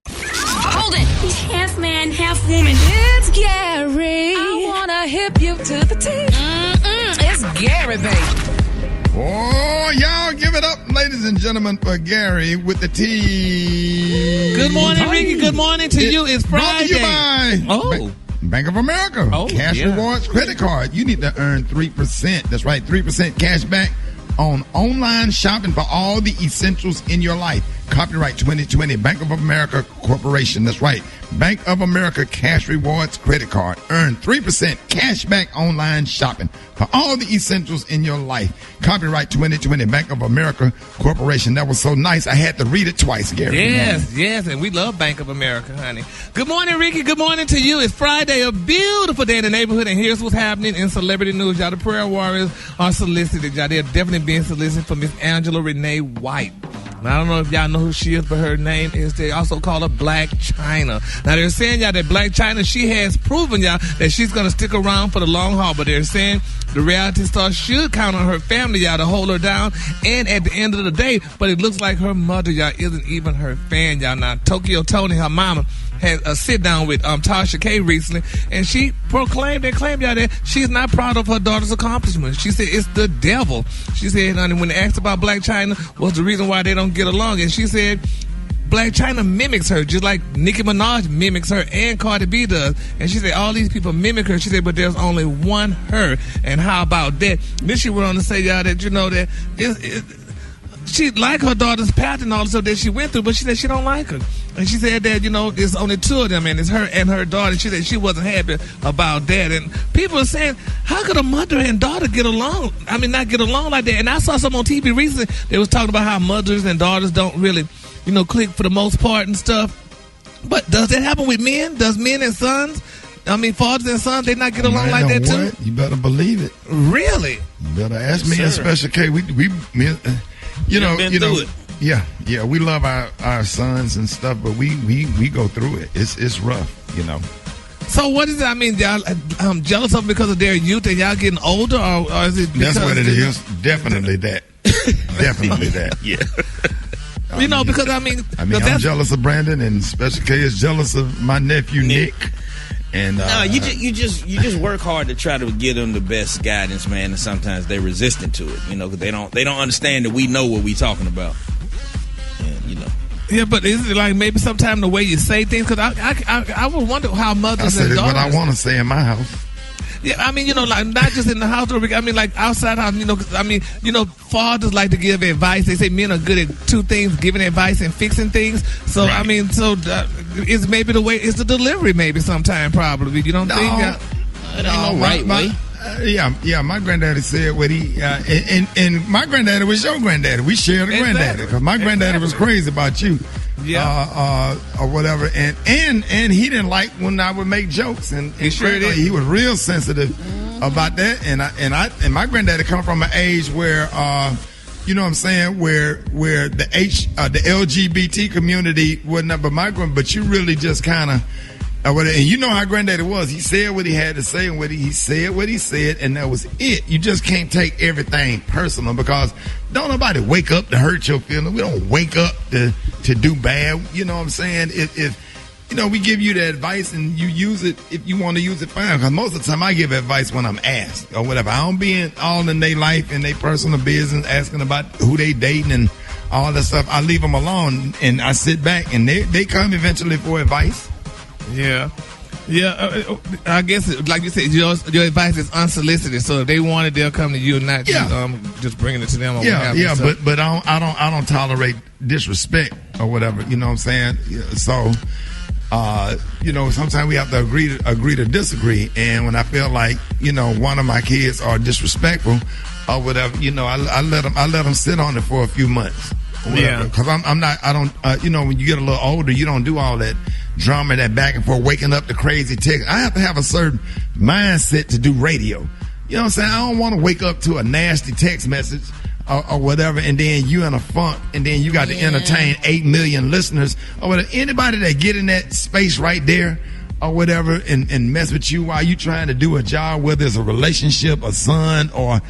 Hold it. He's half man, half woman. It's Gary. I wanna hip you to the T. It's Gary, baby. Oh, y'all give it up, ladies and gentlemen, for Gary with the T. Good morning, Ricky. Good morning to you. It's Friday. Brought to you by Bank of America. Cash rewards credit card. You need to earn 3%. That's right, 3% cash back on online shopping for all the essentials in your life. Copyright 2020, Bank of America Corporation. That's right. Bank of America Cash Rewards Credit Card. Earn 3% cash back online shopping for all the essentials in your life. Copyright 2020, Bank of America Corporation. That was so nice. I had to read it twice, Gary. Yes, and we love Bank of America, honey. Good morning, Ricky. Good morning to you. It's Friday, a beautiful day in the neighborhood, and here's what's happening in celebrity news. Y'all, the prayer warriors are solicited. Y'all, they're definitely being solicited for Miss Angela Renee White. Now, I don't know if y'all know who she is, but her name is, they also call her Black China. Now, they're saying, y'all, that Black China, she has proven, y'all, that she's going to stick around for the long haul. But they're saying the reality star should count on her family, y'all, to hold her down. And at the end of the day, but it looks like her mother, y'all, isn't even her fan, y'all. Now, Tokyo Tony, her mama, had a sit down with Tasha K recently, and she claimed, y'all, that she's not proud of her daughter's accomplishments. She said it's the devil. She said, honey, when they asked about Black China, what's the reason why they don't get along, and she said Black China mimics her, just like Nicki Minaj mimics her and Cardi B does. And she said all these people mimic her. She said, but there's only one her. And how about that? Then she went on to say, y'all, that you know that she like her daughter's path and all the stuff that she went through, but she said she don't like her. And she said that, you know, there's only two of them, and it's her and her daughter. She said she wasn't happy about that. And people are saying, how could a mother and daughter get along? I mean, not get along like that. And I saw something on TV recently. They was talking about how mothers and daughters don't really, you know, click for the most part and stuff. But does that happen with men? Does men and sons, I mean, fathers and sons, they not get along like that too? You better believe it. Really? You better ask me and Special K. You know, yeah, we love our sons and stuff, but we go through it. It's rough, you know. So what is it? I mean, y'all jealous of them because of their youth and y'all getting older, or is it because that's what it is? Definitely that. Definitely that. Yeah. You know, because I mean, I'm jealous of Brandon, and Special K is jealous of my nephew Nick. And no, you just work hard to try to give them the best guidance, man. And sometimes they're resistant to it, you know, because they don't understand that we know what we talking about. And, you know. Yeah, but is it like maybe sometimes the way you say things? Because I would wonder how mothers and daughters. What I want to say in my house. Yeah, I mean, you know, like not just in the house, I mean, like outside house, you know, I mean, you know, fathers like to give advice. They say men are good at two things, giving advice and fixing things. So, right. I mean, it's maybe the way, it's the delivery maybe sometime probably. You don't think? It ain't no right way. Yeah, my granddaddy said what he, and my granddaddy was your granddaddy. We shared a granddaddy because my granddaddy was crazy about you. Yeah, or whatever, and he didn't like when I would make jokes, and he was real sensitive about that, and my granddaddy come from an age where, you know what I'm saying, where the LGBT community wasn't, but you really just kind of. And you know how granddaddy was. He said what he had to say, and he said what he said, and that was it. You just can't take everything personal, because don't nobody wake up to hurt your feelings. We don't wake up to do bad. You know what I'm saying? If you know, we give you the advice and you use it, if you want to use it, fine. Because most of the time I give advice when I'm asked or whatever. I don't be all in their life and their personal business, asking about who they dating and all that stuff. I leave them alone, and I sit back, and they come eventually for advice. Yeah. Yeah, I guess like you said, your advice is unsolicited. So if they want it, they'll come to you, not just bringing it to them. Or But I don't tolerate disrespect or whatever. You know what I'm saying? So, sometimes we have to agree to disagree. And when I feel like one of my kids are disrespectful or whatever, I let them sit on it for a few months. Yeah, because I don't. When you get a little older, you don't do all that drama, that back and forth, waking up to crazy text. I have to have a certain mindset to do radio. You know what I'm saying? I don't want to wake up to a nasty text message or whatever, and then you in a funk, and then you got to entertain 8 million listeners or whatever. Anybody that get in that space right there or whatever and mess with you while you trying to do a job, whether it's a relationship, a son, or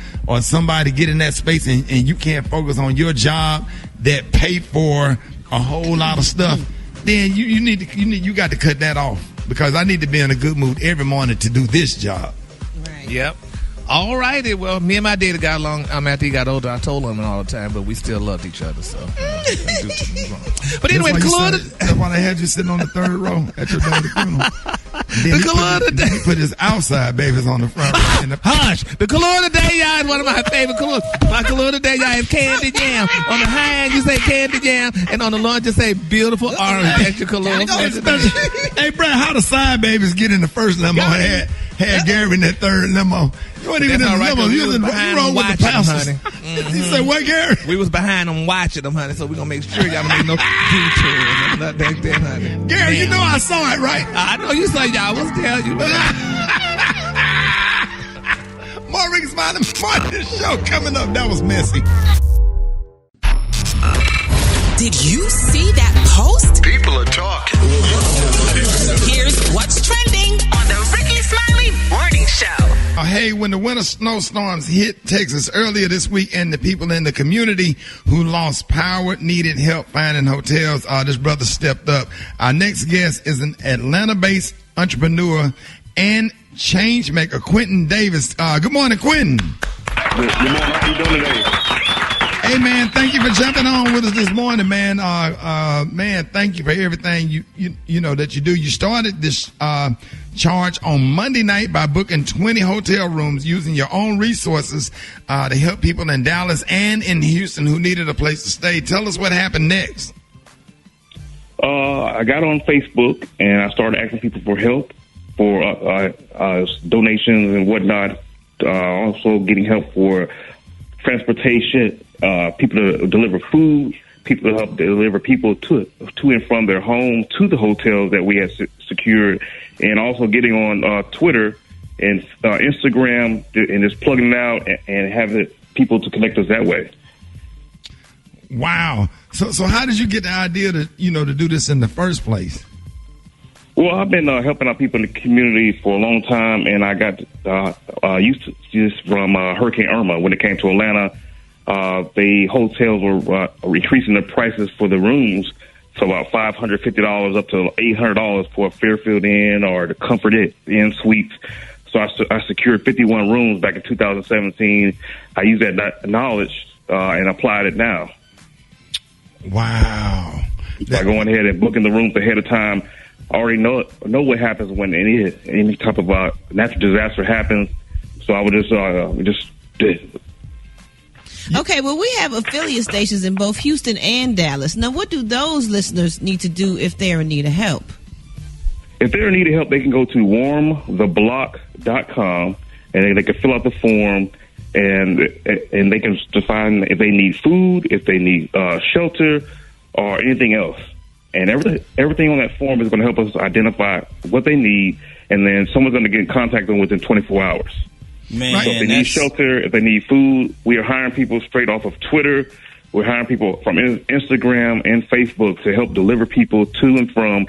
somebody get in that space and you can't focus on your job that pay for a whole lot of stuff, then you got to cut that off, because I need to be in a good mood every morning to do this job. Right. Yep. All righty. Well, me and my daddy got along. After he got older, I told him all the time, but we still loved each other. So, but anyway, that's why they had you sitting on the third row at your daddy's funeral. Then he put his outside babies on the front row. Hush! The color of the day, y'all, is one of my favorite colors. My color of the day, y'all, is candy jam. On the high end, you say candy jam, and on the lunch, you say beautiful orange. That's your color. Hey, Brad, how the side babies get in the first limo? Had Gary in that third limo. You weren't even in the limo. You was behind them watching them, honey. He said, what, Gary? We was behind them watching them, honey, so we're going to make sure y'all don't make no detours. Not back there, honey. Gary, you know I saw it, right? I know you saw it, y'all. I was telling you. More Rickey Smiley, morning show coming up. That was messy. Did you see that post? People are talking. Here's what's trending on the Rickey Smiley Morning Show. Hey, when the winter snowstorms hit Texas earlier this week and the people in the community who lost power needed help finding hotels, this brother stepped up. Our next guest is an Atlanta-based entrepreneur and change maker, Quinton Davis. Good morning, Quinton. Good morning. How you doing today? Hey, man, thank you for jumping on with us this morning, man. Man, thank you for everything you know that you do. You started this charge on Monday night by booking 20 hotel rooms using your own resources to help people in Dallas and in Houston who needed a place to stay. Tell us what happened next. I got on Facebook and I started asking people for help, for donations and whatnot. Also getting help for transportation, people to deliver food, people to help deliver people to and from their home to the hotels that we had secured, and also getting on Twitter and Instagram and just plugging it out and having people to connect us that way. Wow. So how did you get the idea to do this in the first place? Well, I've been helping out people in the community for a long time, and I got used to this from Hurricane Irma. When it came to Atlanta, the hotels were increasing the prices for the rooms, so about $550 up to $800 for a Fairfield Inn or the Comfort Inn Suites. So I secured 51 rooms back in 2017. I used that knowledge and applied it now. Wow. By going ahead and booking the rooms ahead of time, I already know what happens when any type of natural disaster happens. So I would just did. Okay, well, we have affiliate stations in both Houston and Dallas. Now, what do those listeners need to do if they're in need of help? If they're in need of help, they can go to warmtheblock.com and they can fill out the form, and they can define if they need food, if they need shelter, or anything else. And everything on that form is going to help us identify what they need, and then someone's going to get in contact with them within 24 hours. Man, so if they need shelter, if they need food, we are hiring people straight off of Twitter. We're hiring people from Instagram and Facebook to help deliver people to and from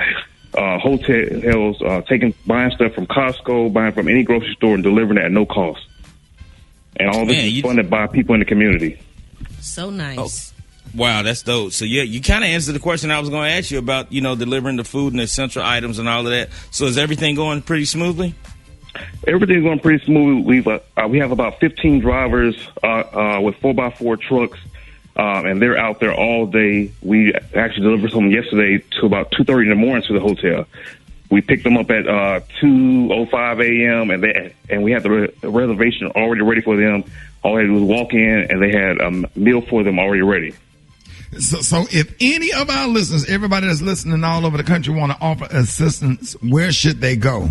hotels, buying stuff from Costco, buying from any grocery store, and delivering it at no cost. And all this is funded by people in the community. So nice. Oh. Wow, that's dope. So yeah, you kind of answered the question I was going to ask you about, delivering the food and the essential items and all of that. So is everything going pretty smoothly? Everything's going pretty smooth. We have about 15 drivers with 4x4 trucks, and they're out there all day. We actually delivered some yesterday to about 2:30 in the morning to the hotel. We picked them up at 2:05 a.m. and we had the reservation already ready for them. All they had to do was walk in, and they had a meal for them already ready. So if any of our listeners, everybody that's listening all over the country, want to offer assistance, where should they go?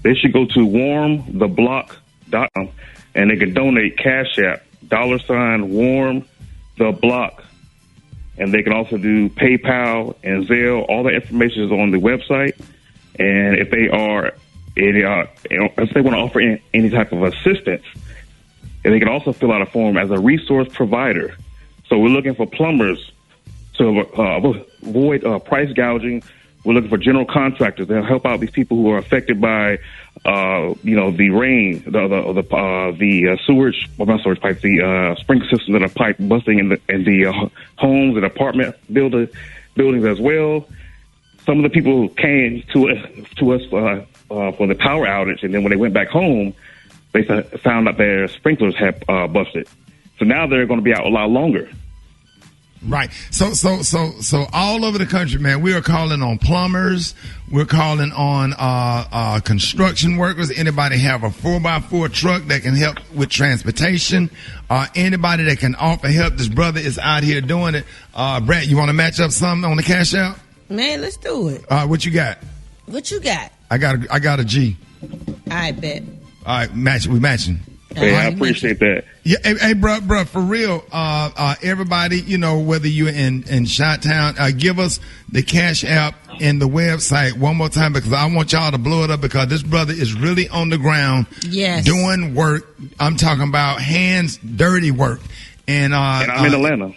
They should go to warmtheblock.com, and they can donate Cash App, $warmtheblock. And they can also do PayPal and Zelle. All the information is on the website. And if they are, if they want to offer any type of assistance, and they can also fill out a form as a resource provider. So we're looking for plumbers to avoid price gouging. We're looking for general contractors to help out these people who are affected by, the rain, the sewage, well, not sewage pipes, the sprinkler systems that are pipe busting in the homes and apartment buildings as well. Some of the people came to us for the power outage, and then when they went back home, they found out their sprinklers had busted. So now they're going to be out a lot longer. Right. So all over the country, man, we are calling on plumbers. We're calling on construction workers. Anybody have a 4x4 truck that can help with transportation? Anybody that can offer help. This brother is out here doing it. Brat, you want to match up something on the cash out? Man, let's do it. What you got? What you got? I got a G. I bet. All right, we matching. Hey, I appreciate that. Yeah, hey, bro, for real. Everybody, whether you're in Chi-Town, give us the Cash App and the website one more time, because I want y'all to blow it up, because this brother is really on the ground, doing work. I'm talking about hands dirty work, and I'm in Atlanta.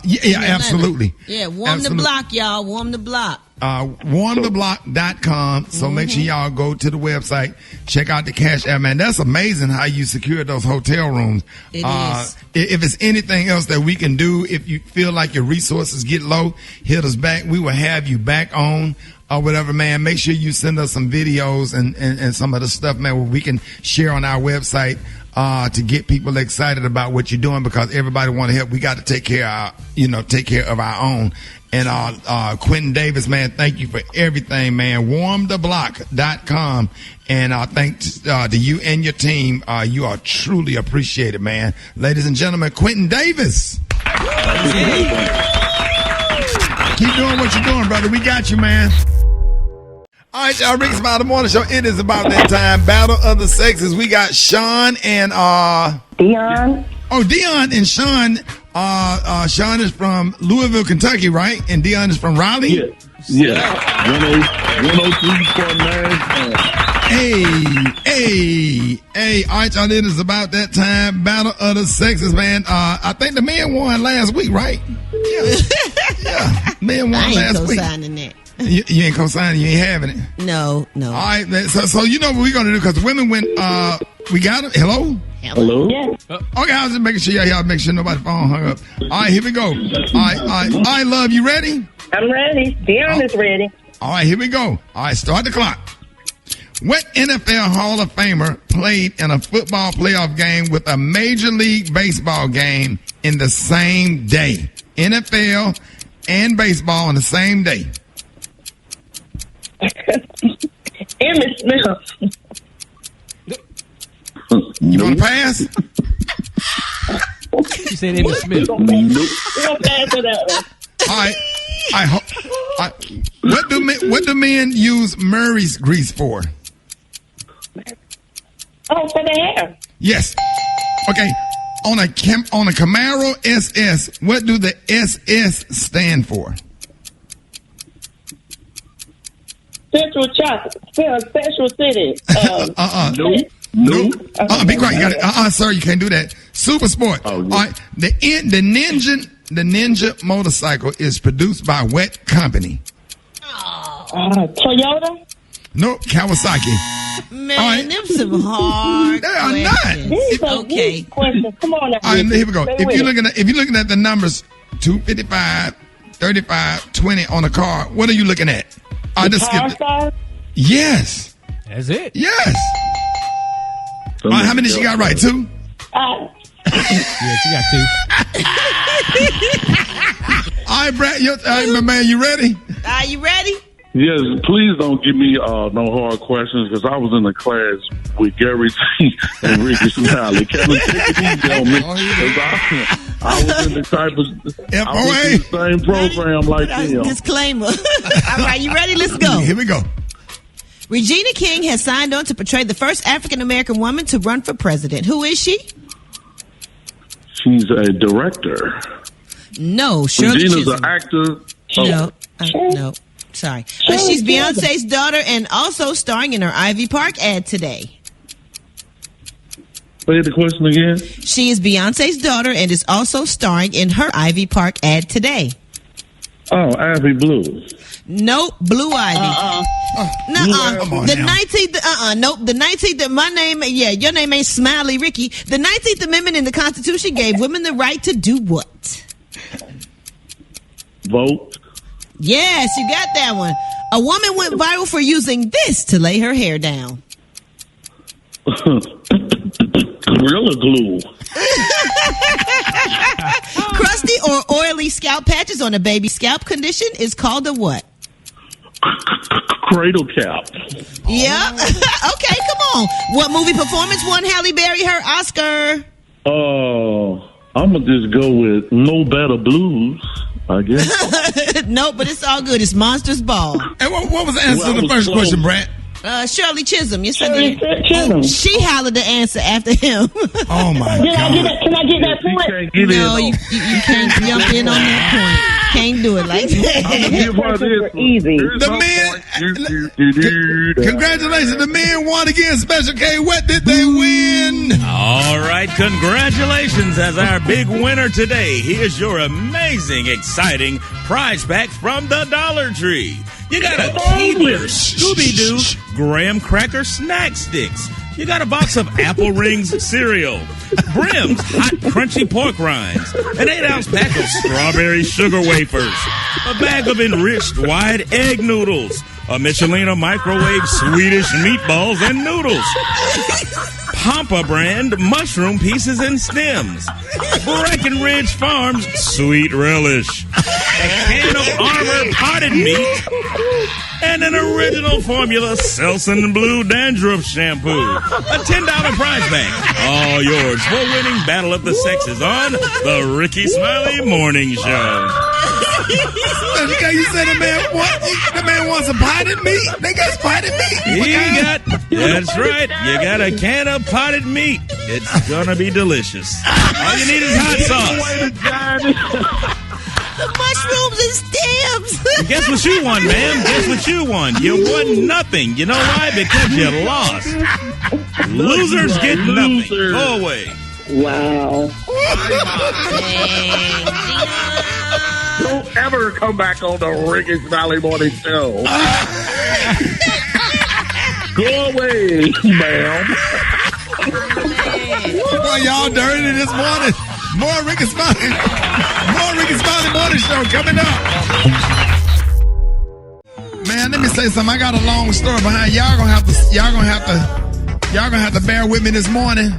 Yeah, absolutely. Yeah, warm the block, y'all. Warm the block. Warmtheblock.com. So make sure y'all go to the website, check out the Cash App. Man, that's amazing how you secure those hotel rooms. It is. If it's anything else that we can do, if you feel like your resources get low, hit us back. We will have you back on or whatever, man. Make sure you send us some videos and some of the stuff, man, where we can share on our website to get people excited about what you're doing, because everybody want to help. We got to take care of our own. And Quinton Davis, man, thank you for everything, man. Warmtheblock.com. And thanks to you and your team. You are truly appreciated, man. Ladies and gentlemen, Quinton Davis. Keep doing what you're doing, brother. We got you, man. All right, y'all. Rickey Smiley Morning Show. It is about that time. Battle of the Sexes. We got Sean and Dion. Oh, Dion and Sean. Sean is from Louisville, Kentucky, right? And Dion is from Raleigh? Yeah. 103.9. Hey. All right, y'all. It is about that time. Battle of the Sexes, man. I think the men won last week, right? Yeah. Men won last week. I ain't co-signing that. You ain't co-signing. You ain't having it. No. All right, man. So you know what we're gonna do, because women went. We got it. Hello. Yes. Okay, I was just making sure y'all make sure nobody's phone hung up. All right, here we go. All right, love, you ready? I'm ready. Dion is ready. All right, here we go. All right, start the clock. What NFL Hall of Famer played in a football playoff game with a Major League Baseball game in the same day? NFL and baseball on the same day. Emmitt Smith. You want to pass? You said Emmitt Smith. We're going to pass for that one. All right. What do men use Murray's grease for? Oh, for the hair. Yes. Okay. On a Camaro SS, what do the SS stand for? Central City. Nope. Be quiet. You got it. Sir, you can't do that. Super Sport. Oh, yeah. All right. The Ninja motorcycle is produced by what company? Toyota. Nope, Kawasaki. Man, them some hard They are questions. not. Okay. Question. Come on. All right, here we go. If you're looking at the numbers 255, 35, 20 on a car, what are you looking at? I just skipped it. Yes. That's it. Yes. All right, how many she got right? 2? Yeah, she got 2. All right, Brat, my man, you ready? Are you ready? Yes, please don't give me no hard questions because I was in the class with Gary T and Rickey Smiley. Kevin, take it easy on me. 'Cause I was in the type of I was in the same program like them. Disclaimer. All right, you ready? Let's go. Here we go. Regina King has signed on to portray the first African-American woman to run for president. Who is she? She's a director. No, Shirley Regina's Chisholm. an actor. No, no. Sorry. But she's Beyonce's daughter and also starring in her Ivy Park ad today. Say the question again. She is Beyonce's daughter and is also starring in her Ivy Park ad today. Oh, Ivy Blue. Nope, Blue Ivy. Nuh-uh. The 19th, nope. The 19th, my name, your name ain't Smiley Ricky. The 19th Amendment in the Constitution gave women the right to do what? Vote. Yes, you got that one. A woman went viral for using this to lay her hair down. Gorilla Glue. Crusty or oily scalp patches on a baby's scalp condition is called a what? Cradle cap. Yeah. Okay, come on. What movie performance won Halle Berry her Oscar? I'm going to just go with No Better Blues, I guess. No, but it's all good. It's Monsters Ball. And what was the answer to the first question, Brat? Shirley Chisholm. You said Chisholm. she hollered the answer after him. Oh my God! Can I get that point? No, you can't jump in on that point. Can't do it like that. Easy. The men. Congratulations, the men won again. Special K. What did they win? All right, congratulations as our big winner today. Here's your amazing, exciting prize pack from the Dollar Tree. You got a Keebler Scooby-Doo graham cracker snack sticks. You got a box of Apple Rings cereal, Brim's hot crunchy pork rinds, an 8-ounce pack of strawberry sugar wafers, a bag of enriched wide egg noodles, a Michelina microwave Swedish meatballs and noodles, Pampa brand mushroom pieces and stems, Breckenridge Farms sweet relish, a can of Armor potted meat, and an original formula Selsun Blue Dandruff Shampoo. A $10 prize bank. All yours for winning Battle of the Sexes on the Rickey Smiley Morning Show. You said the man wants some potted meat. They got potted meat. That's right. You got a can of potted meat. It's gonna be delicious. All you need is hot sauce. The mushrooms and stems. Guess what you won, ma'am? Guess what you won? You won nothing. You know why? Because you lost. Losers get nothing. Go away. Wow. Don't ever come back on the Rickey Smiley Morning Show. Go away, ma'am. Boy, y'all dirty this morning. More Rickey Smiley Morning Show coming up. Man, let me say something. I got a long story behind. Y'all gonna have to bear with me this morning.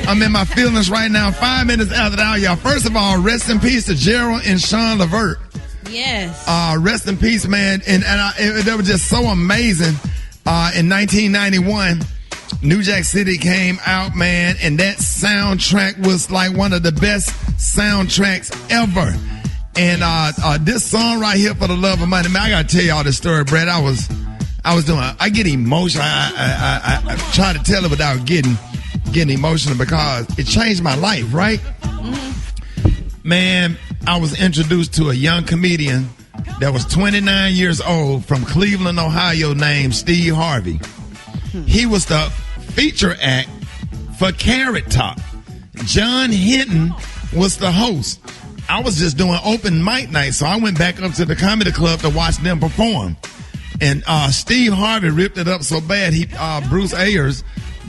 I'm in my feelings right now. 5 minutes after the hour, y'all. First of all, rest in peace to Gerald and Sean Levert. Yes. Rest in peace, man. And they were just so amazing. In 1991, New Jack City came out, man, and that soundtrack was like one of the best soundtracks ever. And this song right here, For the Love of Money, man, I gotta tell y'all this story, Brett. I get emotional. I try to tell it without getting emotional because it changed my life, right? Mm-hmm. Man, I was introduced to a young comedian that was 29 years old from Cleveland, Ohio, named Steve Harvey. He was the feature act for Carrot Top. John Hinton was the host. I was just doing open mic night, so I went back up to the comedy club to watch them perform. And Steve Harvey ripped it up so bad, Bruce Ayers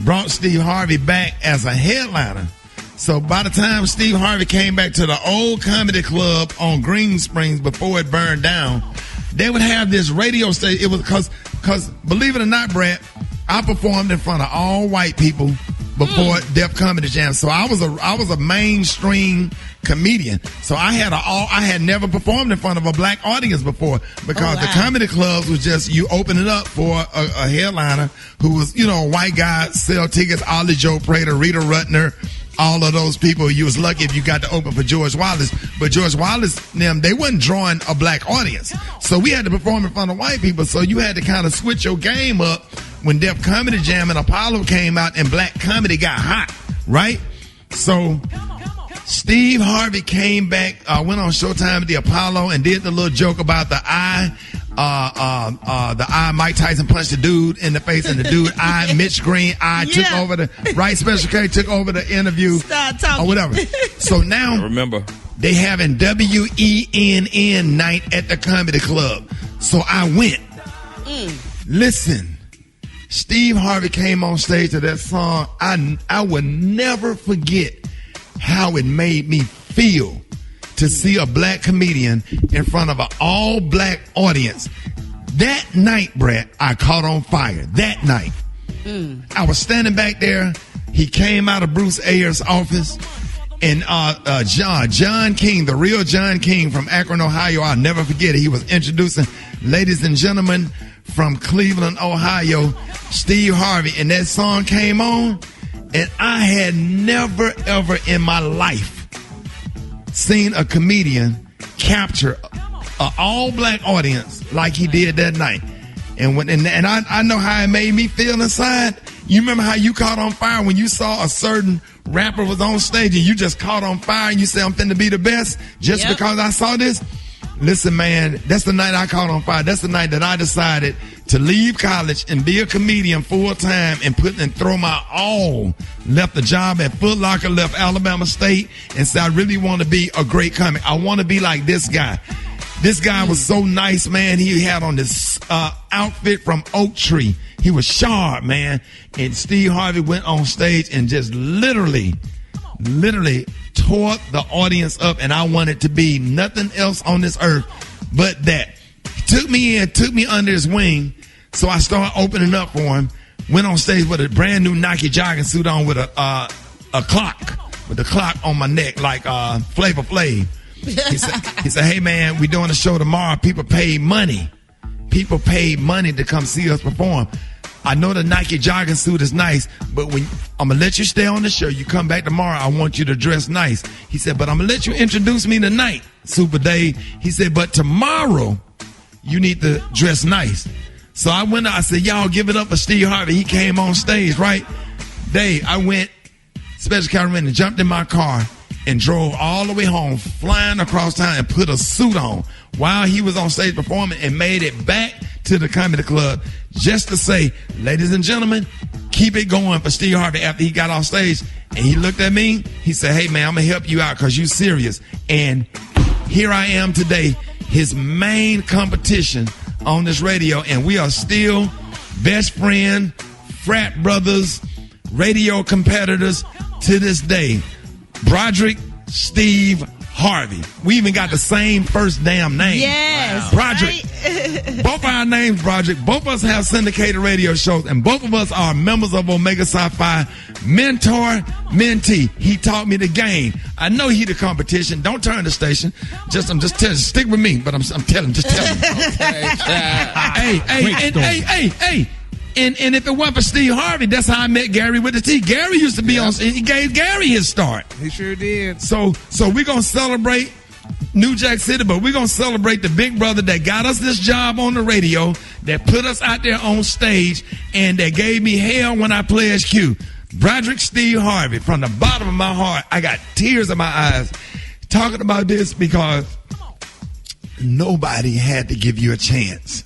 brought Steve Harvey back as a headliner. So by the time Steve Harvey came back to the old comedy club on Green Springs before it burned down, they would have this radio station. It was because believe it or not, Brett, I performed in front of all white people before Def Comedy Jam. So I was a mainstream comedian. So I had never performed in front of a black audience before because the comedy clubs was just you open it up for a headliner who was, a white guy, sell tickets, Ollie Joe Prater, Rita Rutner, all of those people. You was lucky if you got to open for George Wallace. But George Wallace, they wasn't drawing a black audience. So we had to perform in front of white people. So you had to kind of switch your game up when Def Comedy Jam and Apollo came out and black comedy got hot, right? So Steve Harvey came back, went on Showtime at the Apollo and did the little joke about the eye. Mike Tyson punched the dude in the face, and the dude Mitch Green took over the Special K took over the interview or whatever. So now remember they having WENN night at the comedy club. So I went. Listen, Steve Harvey came on stage to that song. I would never forget how it made me feel to see a black comedian in front of an all-black audience. That night, Brat, I caught on fire. That night. I was standing back there. He came out of Bruce Ayers' office. And John King, the real John King from Akron, Ohio, I'll never forget it. He was introducing, ladies and gentlemen, from Cleveland, Ohio, Steve Harvey. And that song came on. And I had never, ever in my life seen a comedian capture an all-black audience like he did that night. And I know how it made me feel inside. You remember how you caught on fire when you saw a certain rapper was on stage and you just caught on fire and you said, I'm finna be the best just because I saw this? Listen, man, that's the night I caught on fire. That's the night that I decided to leave college and be a comedian full time and throw my all. Left the job at Foot Locker, left Alabama State, and said I really want to be a great comic. I want to be like this guy. This guy was so nice, man. He had on this outfit from Oak Tree. He was sharp, man. And Steve Harvey went on stage and just literally tore the audience up, and I wanted to be nothing else on this earth but that. He took me in, took me under his wing, so I started opening up for him. Went on stage with a brand new Nike jogging suit on with a clock, with the clock on my neck like Flavor Flav. He said, hey man, we doing a show tomorrow. People paid money. People paid money to come see us perform. I know the Nike jogging suit is nice, but I'm going to let you stay on the show. You come back tomorrow, I want you to dress nice. He said, but I'm going to let you introduce me tonight, Super Dave. He said, but tomorrow, you need to dress nice. So I went out, I said, y'all give it up for Steve Harvey. He came on stage, right? Dave, I went, Special Cameraman, and jumped in my car and drove all the way home, flying across town and put a suit on while he was on stage performing and made it back to the comedy club just to say, ladies and gentlemen, keep it going for Steve Harvey after he got off stage. And he looked at me, he said, hey man, I'm going to help you out because you serious. And here I am today, his main competition on this radio, and we are still best friend, frat brothers, radio competitors to this day. Broderick Steve Harvey. We even got the same first damn name. Yes. Broderick. Right? Both our names, Broderick. Both of us have syndicated radio shows, and both of us are members of Omega Psi Phi. Mentor, mentee. He taught me the game. I know he the competition. Don't turn the station. I'm just telling. Stick with me, but I'm telling. Just tell him. Hey. And if it wasn't for Steve Harvey, that's how I met Gary with the T. Gary used to be on. He gave Gary his start. He sure did. So we're gonna celebrate New Jack City, but we're gonna celebrate the big brother that got us this job on the radio, that put us out there on stage, and that gave me hell when I pledged Q. Broderick Steve Harvey. From the bottom of my heart, I got tears in my eyes talking about this because nobody had to give you a chance.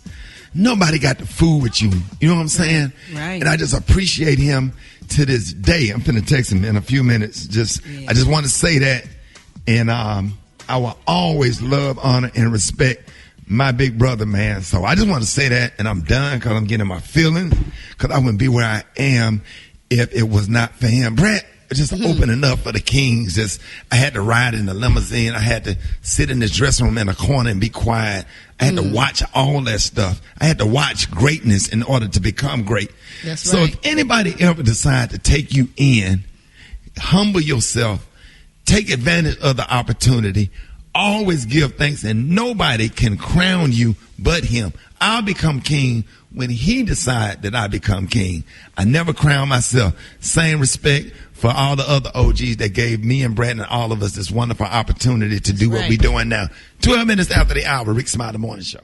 Nobody got to fool with you. You know what I'm saying? Right. And I just appreciate him to this day. I'm finna text him in a few minutes. I just want to say that. And I will always love, honor, and respect my big brother, man. So I just want to say that, and I'm done because I'm getting my feelings, because I wouldn't be where I am if it was not for him. Brat, just opening up for the Kings. I had to ride in the limousine. I had to sit in this dressing room in a corner and be quiet. I had to watch all that stuff. I had to watch greatness in order to become great. That's so right. if anybody ever decide to take you in, humble yourself, take advantage of the opportunity, always give thanks, and nobody can crown you but him. I'll become king when he decide that I become king. I never crown myself. Same respect for all the other OGs that gave me and Brat and all of us this wonderful opportunity to do what we're doing now. 12 minutes after the hour, Rickey Smiley Morning Show.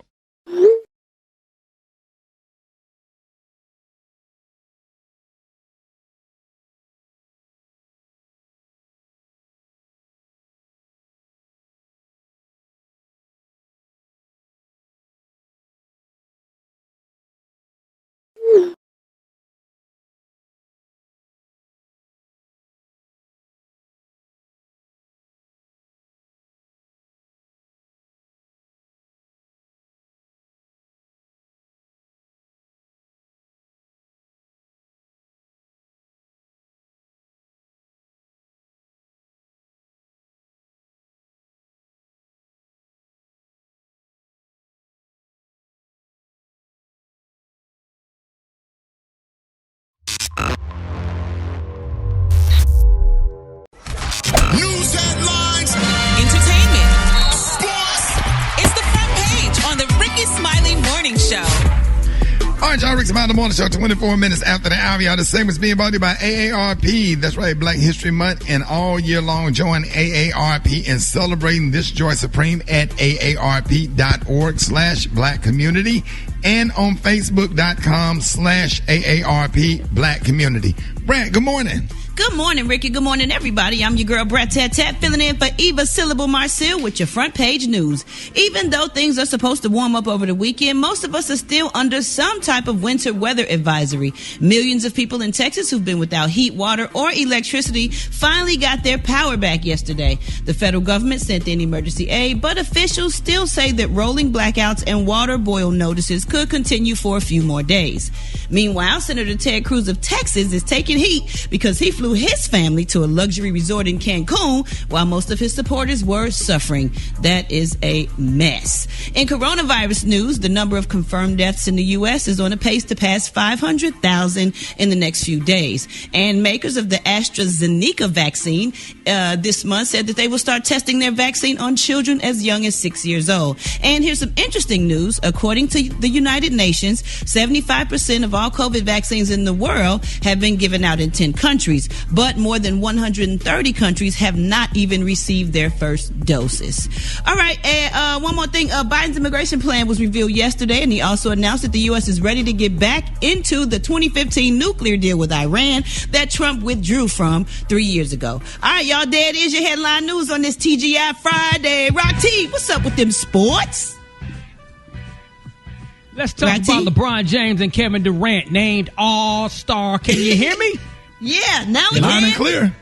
News headlines, entertainment, sports. It's the front page on the Rickey Smiley Morning Show. All right, y'all, Rickey Smiley Morning Show, 24 minutes after the hour. Y'all, this segment's being brought to you by AARP. That's right, Black History Month, and all year long, join AARP in celebrating this joy supreme at aarp.org/black community and on facebook.com/AARP Black Community. Brat, good morning. Good morning, Ricky. Good morning, everybody. I'm your girl, Brat Tat Tat, filling in for Eva Syllable Marcel with your front page news. Even though things are supposed to warm up over the weekend, most of us are still under some type of winter weather advisory. Millions of people in Texas who've been without heat, water, or electricity finally got their power back yesterday. The federal government sent in emergency aid, but officials still say that rolling blackouts and water boil notices could continue for a few more days. Meanwhile, Senator Ted Cruz of Texas is taking heat because he flew his family to a luxury resort in Cancun while most of his supporters were suffering. That is a mess. In coronavirus news, the number of confirmed deaths in the U.S. is on a pace to pass 500,000 in the next few days. And makers of the AstraZeneca vaccine this month said that they will start testing their vaccine on children as young as 6 years old. And here's some interesting news. According to the United Nations, 75% of all COVID vaccines in the world have been given out in 10 countries, but more than 130 countries have not even received their first doses. All right, and one more thing. Biden's immigration plan was revealed yesterday, and he also announced that the U.S. is ready to get back into the 2015 nuclear deal with Iran that Trump withdrew from 3 years ago. All right, y'all, there it is, your headline news on this TGI Friday. Rock T, what's up with them sports? Let's talk about LeBron James and Kevin Durant named All-Star. Can you hear me? Yeah, now we Loud can. and clear.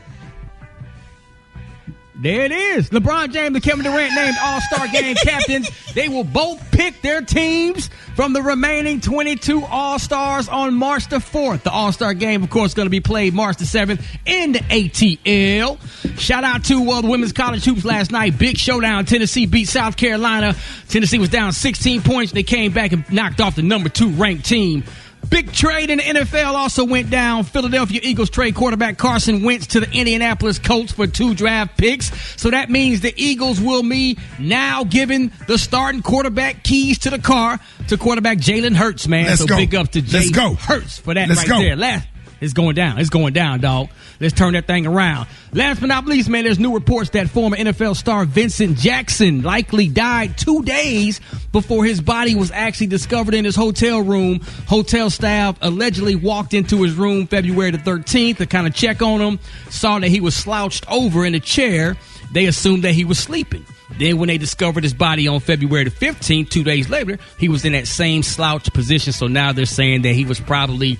There it is. LeBron James and Kevin Durant named All-Star Game captains. They will both pick their teams from the remaining 22 All-Stars on March the 4th. The All-Star Game, of course, going to be played March the 7th in the ATL. Shout out to the women's college hoops last night. Big showdown. Tennessee beat South Carolina. Tennessee was down 16 points. They came back and knocked off the number 2 ranked team. Big trade in the NFL also went down. Philadelphia Eagles trade quarterback Carson Wentz to the Indianapolis Colts for 2 draft picks. So that means the Eagles will be now giving the starting quarterback keys to the car to quarterback Jalen Hurts, man. Let's go. Big up to Jalen Hurts for that there. It's going down. It's going down, dog. Let's turn that thing around. Last but not least, man, there's new reports that former NFL star Vincent Jackson likely died 2 days before his body was actually discovered in his hotel room. Hotel staff allegedly walked into his room February the 13th to kind of check on him, saw that he was slouched over in a chair. They assumed that he was sleeping. Then when they discovered his body on February the 15th, 2 days later, he was in that same slouched position. So now they're saying that he was probably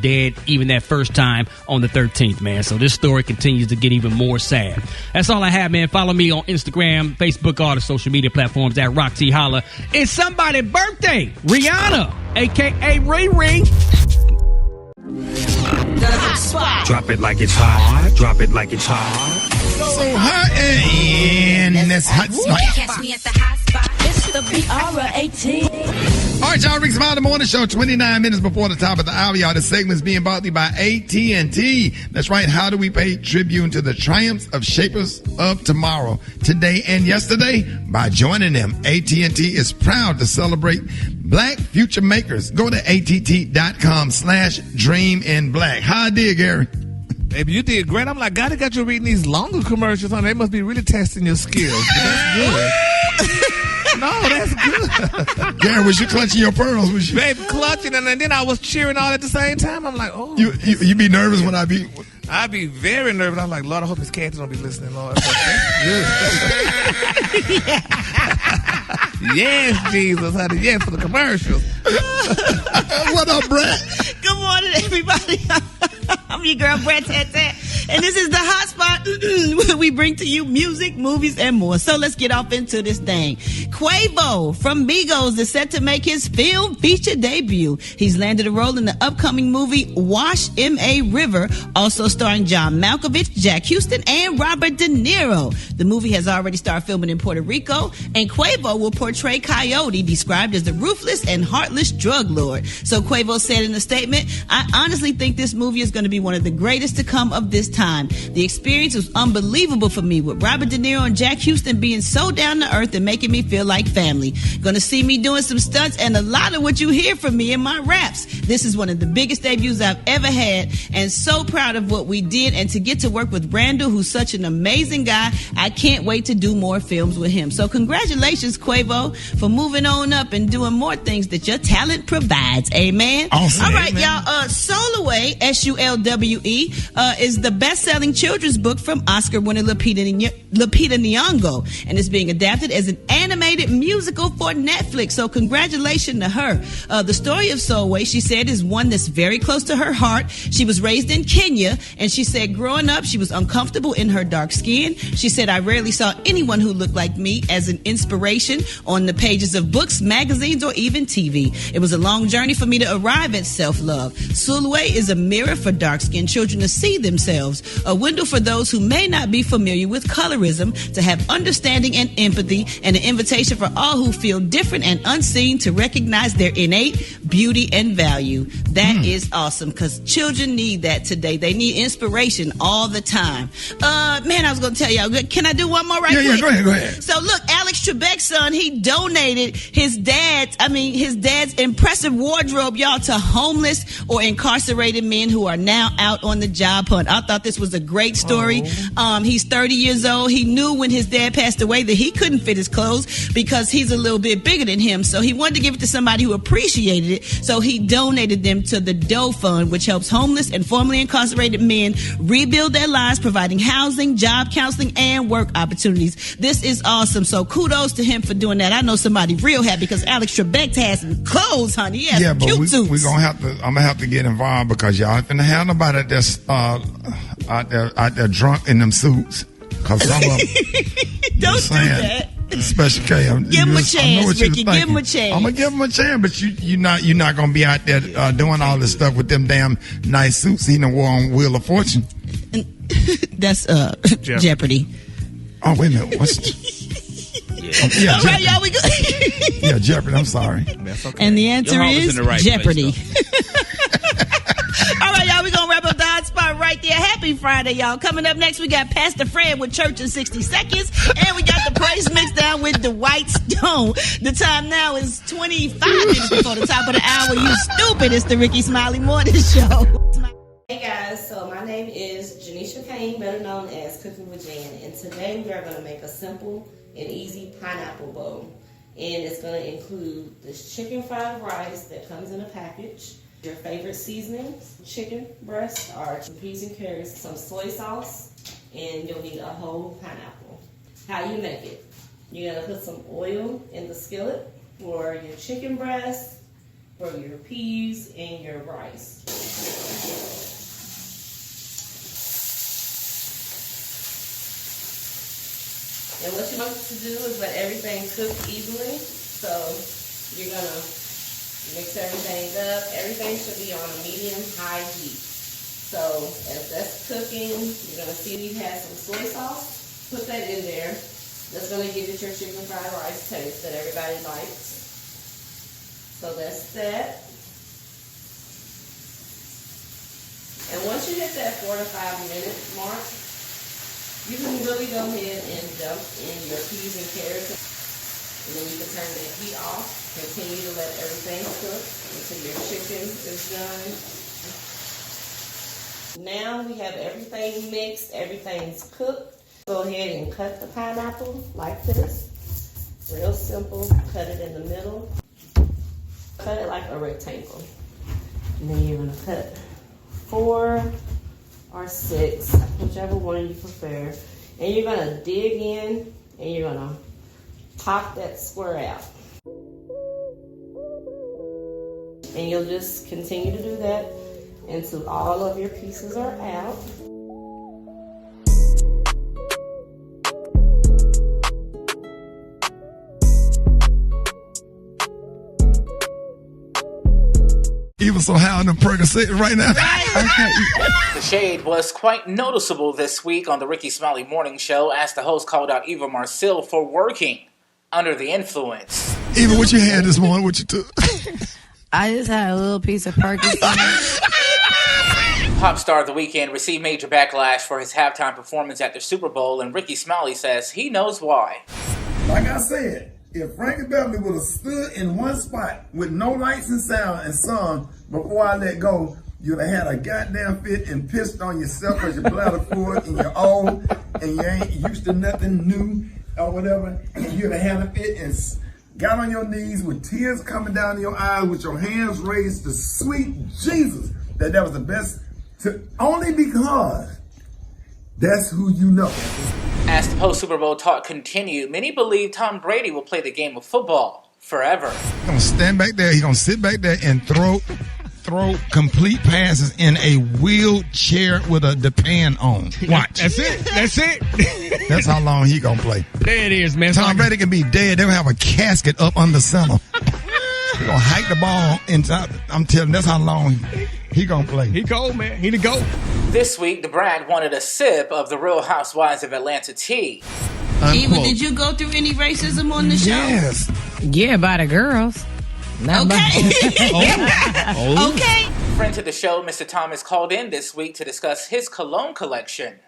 dead even that first time on the 13th, man. So this story continues to get even more sad. That's all I have, man. Follow me on Instagram, Facebook, all the social media platforms at Rock T Holla. It's somebody's birthday. Rihanna, a.k.a. Riri. The hot spot. Drop it like it's hot. Drop it like it's hot. So hot and this hot spot. Catch me at the hot spot. It's the BR18. All right, y'all. Rickey Smiley, the morning show. 29 minutes before the top of the hour, y'all. This segment is being brought to you by AT&T. That's right. How do we pay tribute to the triumphs of shapers of tomorrow, today and yesterday? By joining them. AT&T is proud to celebrate Black future makers. Go to att.com/dreaminblack. How I did, Gary? Baby, you did great. I'm like, God, I got you reading these longer commercials, honey. They must be really testing your skills. That's good. No, that's good. Gary, was you clutching your pearls? Was you? Baby, clutching, and then I was cheering all at the same time. I'm like, oh. You be nervous when I be... I'd be very nervous. I'm like, Lord, I hope Miss Kathy don't be listening, Lord. Yes, Jesus, honey. Yes, for the commercials. What up, Brat? Good morning, everybody. I'm your girl, Brat Tat Tat. And this is the hot spot where we bring to you music, movies, and more. So let's get off into this thing. Quavo from Migos is set to make his film feature debut. He's landed a role in the upcoming movie Wash M.A. River, also starring John Malkovich, Jack Houston, and Robert De Niro. The movie has already started filming in Puerto Rico, and Quavo will portray Coyote, described as the ruthless and heartless drug lord. So Quavo said in a statement, I honestly think this movie is going to be one of the greatest to come of this time. The experience was unbelievable for me, with Robert De Niro and Jack Houston being so down to earth and making me feel like family. Gonna see me doing some stunts and a lot of what you hear from me in my raps. This is one of the biggest debuts I've ever had, and so proud of what we did, and to get to work with Randall, who's such an amazing guy. I can't wait to do more films with him. So congratulations, Quavo, for moving on up and doing more things that your talent provides. Amen. Awesome. All right, Amen. y'all. Sulwe, S-U-L-W-E, is the best-selling children's book from Oscar winner Lupita Nyong'o, and it's being adapted as an animated musical for Netflix. So congratulations to her. The story of Sulwe, she said, is one that's very close to her heart. She was raised in Kenya, and she said growing up, she was uncomfortable in her dark skin. She said, I rarely saw anyone who looked like me as an inspiration on the pages of books, magazines, or even TV. It was a long journey for me to arrive at self-love. Sulwe is a mirror for dark-skinned children to see themselves, a window for those who may not be familiar with colorism to have understanding and empathy, and an invitation for all who feel different and unseen to recognize their innate beauty and value. That is awesome, because children need that today. They need inspiration all the time. Man, I was going to tell y'all, can I do one more quick? Yeah, go ahead. So look, Alex Trebek's son, he donated his dad's impressive wardrobe, y'all, to homeless or incarcerated men who are now out on the job hunt. I thought this was a great story. He's 30 years old. He knew when his dad passed away that he couldn't fit his clothes because he's a little bit bigger than him. So he wanted to give it to somebody who appreciated it. So he donated them to the Doe Fund, which helps homeless and formerly incarcerated men rebuild their lives, providing housing, job counseling, and work opportunities. This is awesome. So kudos to him for doing that. I know somebody real happy because Alex Trebek has some clothes, honey. He has some cute suits. We're gonna have to. I'm gonna have to get involved because y'all ain't finna have nobody that's out there drunk in them suits. Cause some of them. Don't do that. Special K. Give him a chance, Ricky. Give him a chance. I'm gonna give him a chance, but you're not gonna be out there doing all this stuff with them damn nice suits he done wore on Wheel of Fortune. That's Jeopardy. Oh wait a minute, what's? All right, y'all, we go. Yeah, Jeopardy. I'm sorry. That's okay. And the answer is Jeopardy. Place, All right, y'all, we're going to wrap up the hot spot right there. Happy Friday, y'all. Coming up next, we got Pastor Fred with Church in 60 Seconds. And we got the praise mix down with the White Stone. The time now is 25 minutes before the top of the hour. You stupid. It's the Rickey Smiley Morning Show. Hey guys, so my name is Janisha Kane, better known as Cooking with Jan. And today we are going to make a simple and easy pineapple bowl. And it's going to include this chicken fried rice that comes in a package, your favorite seasonings, chicken breast, or some peas and carrots, some soy sauce, and you'll need a whole pineapple. How you make it? You're going to put some oil in the skillet for your chicken breast, for your peas, and your rice. And what you want to do is let everything cook evenly. So you're going to mix everything up. Everything should be on a medium-high heat. So as that's cooking, you're going to see we have some soy sauce. Put that in there. That's going to give it your chicken fried rice taste that everybody likes. So that's that. And once you hit that 4 to 5 minute mark, you can really go ahead and dump in your peas and carrots. And then you can turn the heat off. Continue to let everything cook until your chicken is done. Now we have everything mixed, everything's cooked. Go ahead and cut the pineapple like this. Real simple. Cut it in the middle. Cut it like a rectangle. And then you're going to cut 4 or 6, whichever one you prefer. And you're going to dig in and you're going to pop that square out. And you'll just continue to do that until all of your pieces are out. Even so high on the Percocet right now. The shade was quite noticeable this week on the Rickey Smiley Morning Show as the host called out Eva Marcille for working under the influence. Even what you had this morning, what you took? I just had a little piece of Percocet. Pop star of the weekend received major backlash for his halftime performance at the Super Bowl, and Rickey Smiley says he knows why. Like I said, if Frankie Beverly would have stood in one spot with no lights and sound and sung Before I Let Go, you'd have had a goddamn fit and pissed on yourself because your bladder full and you're old and you ain't used to nothing new or whatever, and you'd have had a fit and got on your knees with tears coming down your eyes with your hands raised to sweet Jesus that was the best, only because that's who you know. As the post-Super Bowl talk continued, many believe Tom Brady will play the game of football forever. He's going to stand back there. He's going to sit back there and throw complete passes in a wheelchair with a depend on. Watch. That's it. That's how long he going to play. There it is, man. Tom Brady can be dead. They'll have a casket up under center. He's going to hike the ball inside. I'm telling you, that's how long he going to play. He cold, man. He the GOAT. This week, the Brat wanted a sip of the Real Housewives of Atlanta tea. Eva, did you go through any racism on the show? Yes. Yeah, by the girls. Not Okay. Okay. Friend to the show, Mr. Thomas, called in this week to discuss his cologne collection.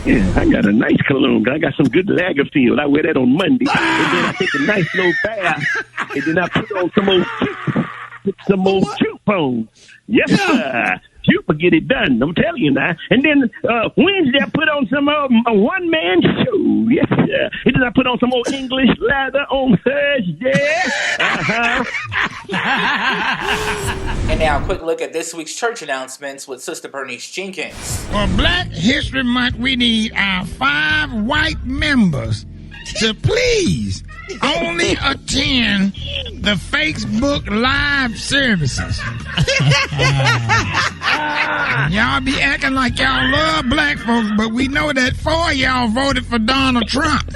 Yeah, I got a nice cologne. I got some good Lagerfield. I wear that on Monday. And then I take a nice little bath. And then I put on some old tooth on. Yes, sir. Super get it done. I'm telling you now. And then Wednesday I put on some a one-man show. Yes, sir. And then I put on some old English leather on Thursday. And now a quick look at this week's church announcements with Sister Bernice Jenkins. For Black History Month, we need our 5 white members to please only attend the Facebook live services. Y'all be acting like y'all love black folks, but we know that 4 of y'all voted for Donald Trump.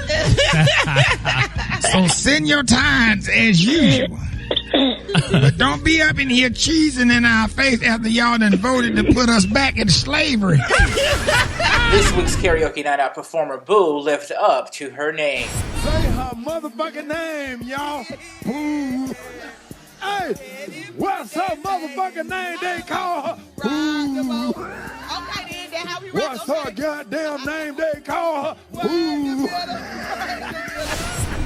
So send your tithes as usual. But don't be up in here cheesing in our face after y'all done voted to put us back in slavery. This week's karaoke night out performer Boo lived up to her name. Say her motherfucking name, y'all. Boo. Hey, what's her motherfucking name they call her? Boo. Okay, then how we What's her goddamn name they call her? Boo.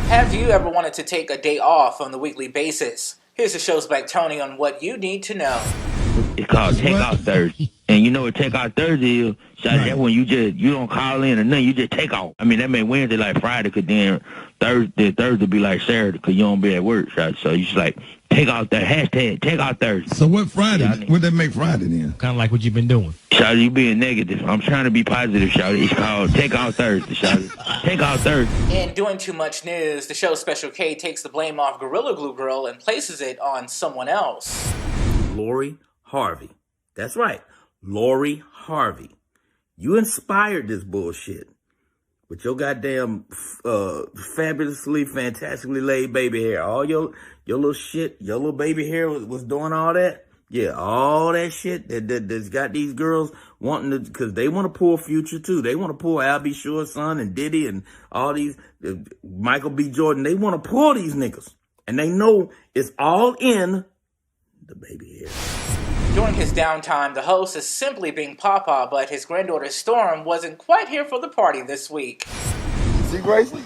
Have you ever wanted to take a day off on the weekly basis? Here's the show's back Tony on what you need to know. It's called Takeout Thursday. And you know what Takeout Thursday is? That's when you don't call in or nothing, you just take off. I mean, that made Wednesday like Friday, because then Thursday be like Saturday, because you don't be at work. So you just like, take out that hashtag, take out Thursday. So what Friday? What that make Friday then? Kind of like what you've been doing. Shawty, you being negative. I'm trying to be positive, Shawty. It's called Take Out Thursday, Shawty. Take Out Thursday. In doing too much news, the show's Special K takes the blame off Gorilla Glue Girl and places it on someone else. Lori Harvey. That's right. Lori Harvey. You inspired this bullshit with your goddamn fabulously, fantastically laid baby hair. All your little shit, your little baby hair was doing all that. Yeah, all that shit that's got these girls wanting to, because they want to pull Future too. They want to pull Al B. Sure's son and Diddy and all these, Michael B. Jordan. They want to pull these niggas. And they know it's all in the baby hair. During his downtime, the host is simply being Papa, but his granddaughter Storm wasn't quite here for the party this week. See Gracie?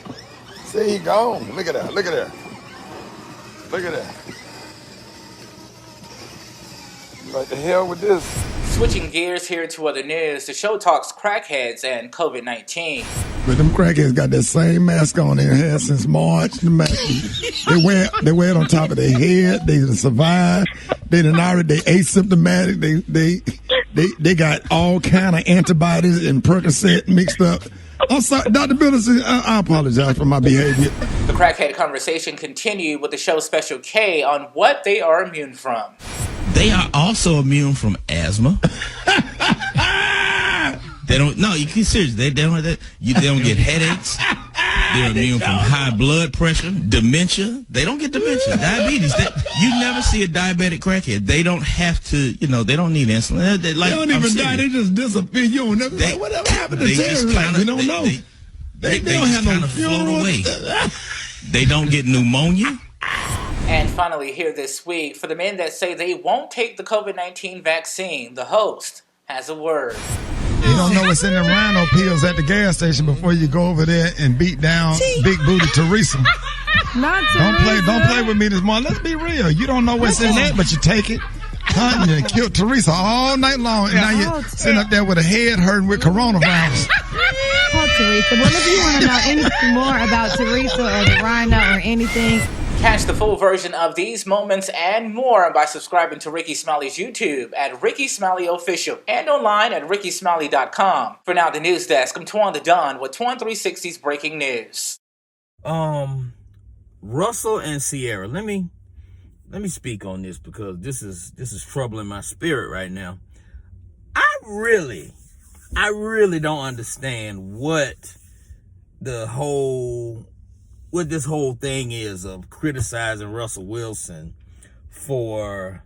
See, he gone. Look at that. Look at that. Look at that. Like the hell with this? Switching gears here to other news, the show talks crackheads and COVID-19. But them crackheads got that same mask on their head since March. They wear it on top of their head. They survive. They asymptomatic. They got all kind of antibodies and Percocet mixed up. I'm sorry, Dr. Billings, I apologize for my behavior. The crackhead conversation continued with the show's Special K on what they are immune from. They are also immune from asthma. They don't. No, you can serious. They don't. They don't get headaches. They're immune from high blood pressure, dementia. They don't get dementia, diabetes. You never see a diabetic crackhead. They don't have to. They don't need insulin. They don't even die. They just disappear. You don't never. Whatever happened to Terry? We don't know. They don't have no float away. They don't get pneumonia. And finally, here this week, for the men that say they won't take the COVID-19 vaccine, the host has a word. You don't know what's in the rhino pills at the gas station before you go over there and beat down Big Booty Teresa. Don't play with me this morning. Let's be real. You don't know what's in that, but you take it. Hunting and killed Teresa all night long, and now you're sitting up there with a head hurting with coronavirus. Oh, Teresa. Well, if you want to know anything more about Teresa or the rhino or anything, catch the full version of these moments and more by subscribing to Rickey Smiley's YouTube at Rickey Smiley Official and online at RickeySmiley.com. For now, the news desk, I'm Twan the Don with Twan 360's breaking news. Russell and Ciara. Let me speak on this because this is troubling my spirit right now. I really don't understand what this whole thing is of criticizing Russell Wilson for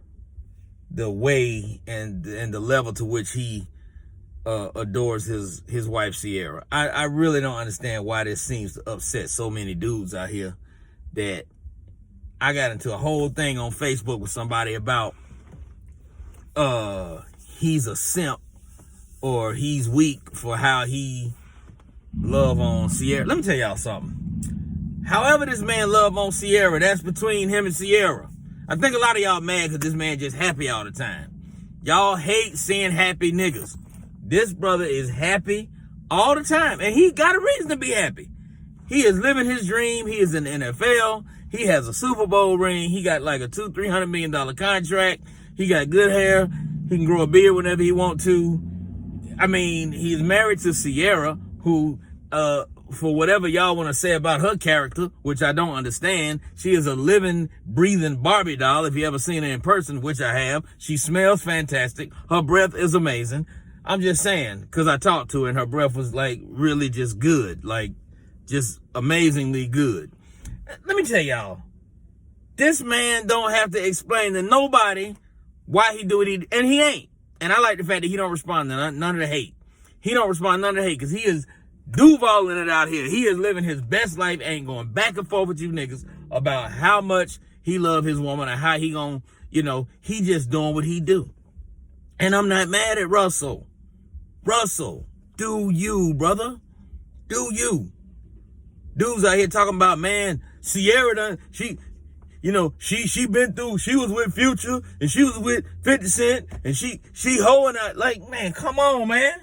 the way and the level to which he adores his wife Ciara. I really don't understand why this seems to upset so many dudes out here that I got into a whole thing on Facebook with somebody about he's a simp or he's weak for how he love on Ciara. Let me tell y'all something. However this man love on Ciara, that's between him and Ciara. I think a lot of y'all mad because this man just happy all the time. Y'all hate seeing happy niggas. This brother is happy all the time, and he got a reason to be happy. He is living his dream. He is in the NFL. He has a Super Bowl ring. He got like a $200-300 million contract. He got good hair. He can grow a beard whenever he want to. I mean, he's married to Ciara, who, for whatever y'all want to say about her character, which I don't understand, she is a living, breathing Barbie doll. If you ever seen her in person, which I have, she smells fantastic. Her breath is amazing. I'm just saying, because I talked to her and her breath was like really just good, like just amazingly good. Let me tell y'all, this man don't have to explain to nobody why he do what he, and he ain't. And I like the fact that he don't respond to none of the hate. He don't respond to none of the hate because he is Duvaling it out here. He is living his best life, ain't going back and forth with you niggas about how much he love his woman and how he gon', he just doing what he do. And I'm not mad at Russell. Russell, do you, brother. Do you. Dudes out here talking about, man, Ciara done, she been through, she was with Future and she was with 50 Cent and she hoeing out. Like, man, come on, man.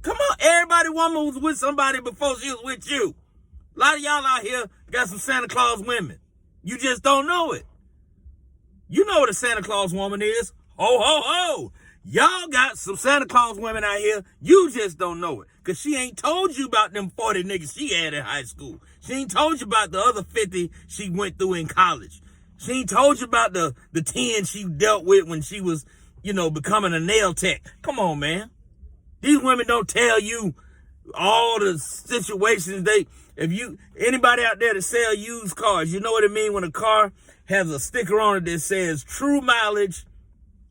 Come on. Everybody woman was with somebody before she was with you. A lot of y'all out here got some Santa Claus women. You just don't know it. You know what a Santa Claus woman is. Ho, ho, ho. Y'all got some Santa Claus women out here. You just don't know it. Because she ain't told you about them 40 niggas she had in high school. She ain't told you about the other 50 she went through in college. She ain't told you about the 10 she dealt with when she was, becoming a nail tech. Come on, man. These women don't tell you all the situations anybody out there that sell used cars, you know what it mean when a car has a sticker on it that says true mileage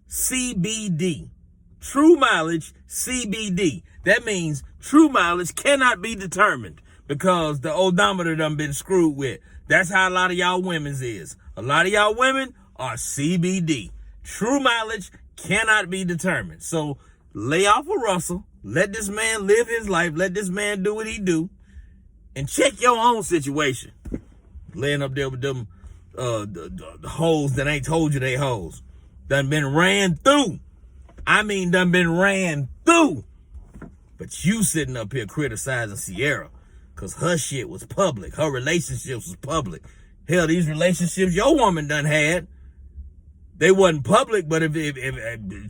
CBD. True mileage, CBD. That means true mileage cannot be determined because the odometer done been screwed with. That's how a lot of y'all women's is. A lot of y'all women are CBD. True mileage cannot be determined. So lay off of Russell. Let this man live his life. Let this man do what he do. And check your own situation. Laying up there with them the hoes that ain't told you they hoes. Done been ran through. I mean, done been ran through. But you sitting up here criticizing Ciara because her shit was public. Her relationships was public. Hell, these relationships your woman done had, they wasn't public, but if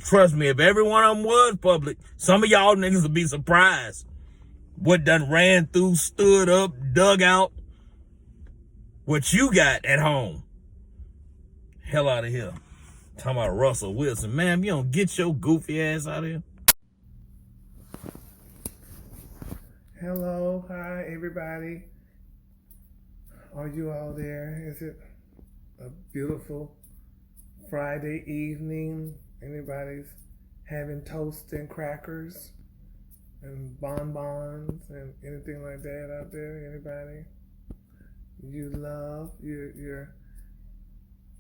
trust me, if every one of them was public, some of y'all niggas would be surprised what done ran through, stood up, dug out, what you got at home. Hell out of here. Talking about Russell Wilson. Ma'am, you don't get your goofy ass out of here. Hello, hi everybody. Are you all there? Is it a beautiful Friday evening? Anybody's having toast and crackers and bonbons and anything like that out there? Anybody you love? You're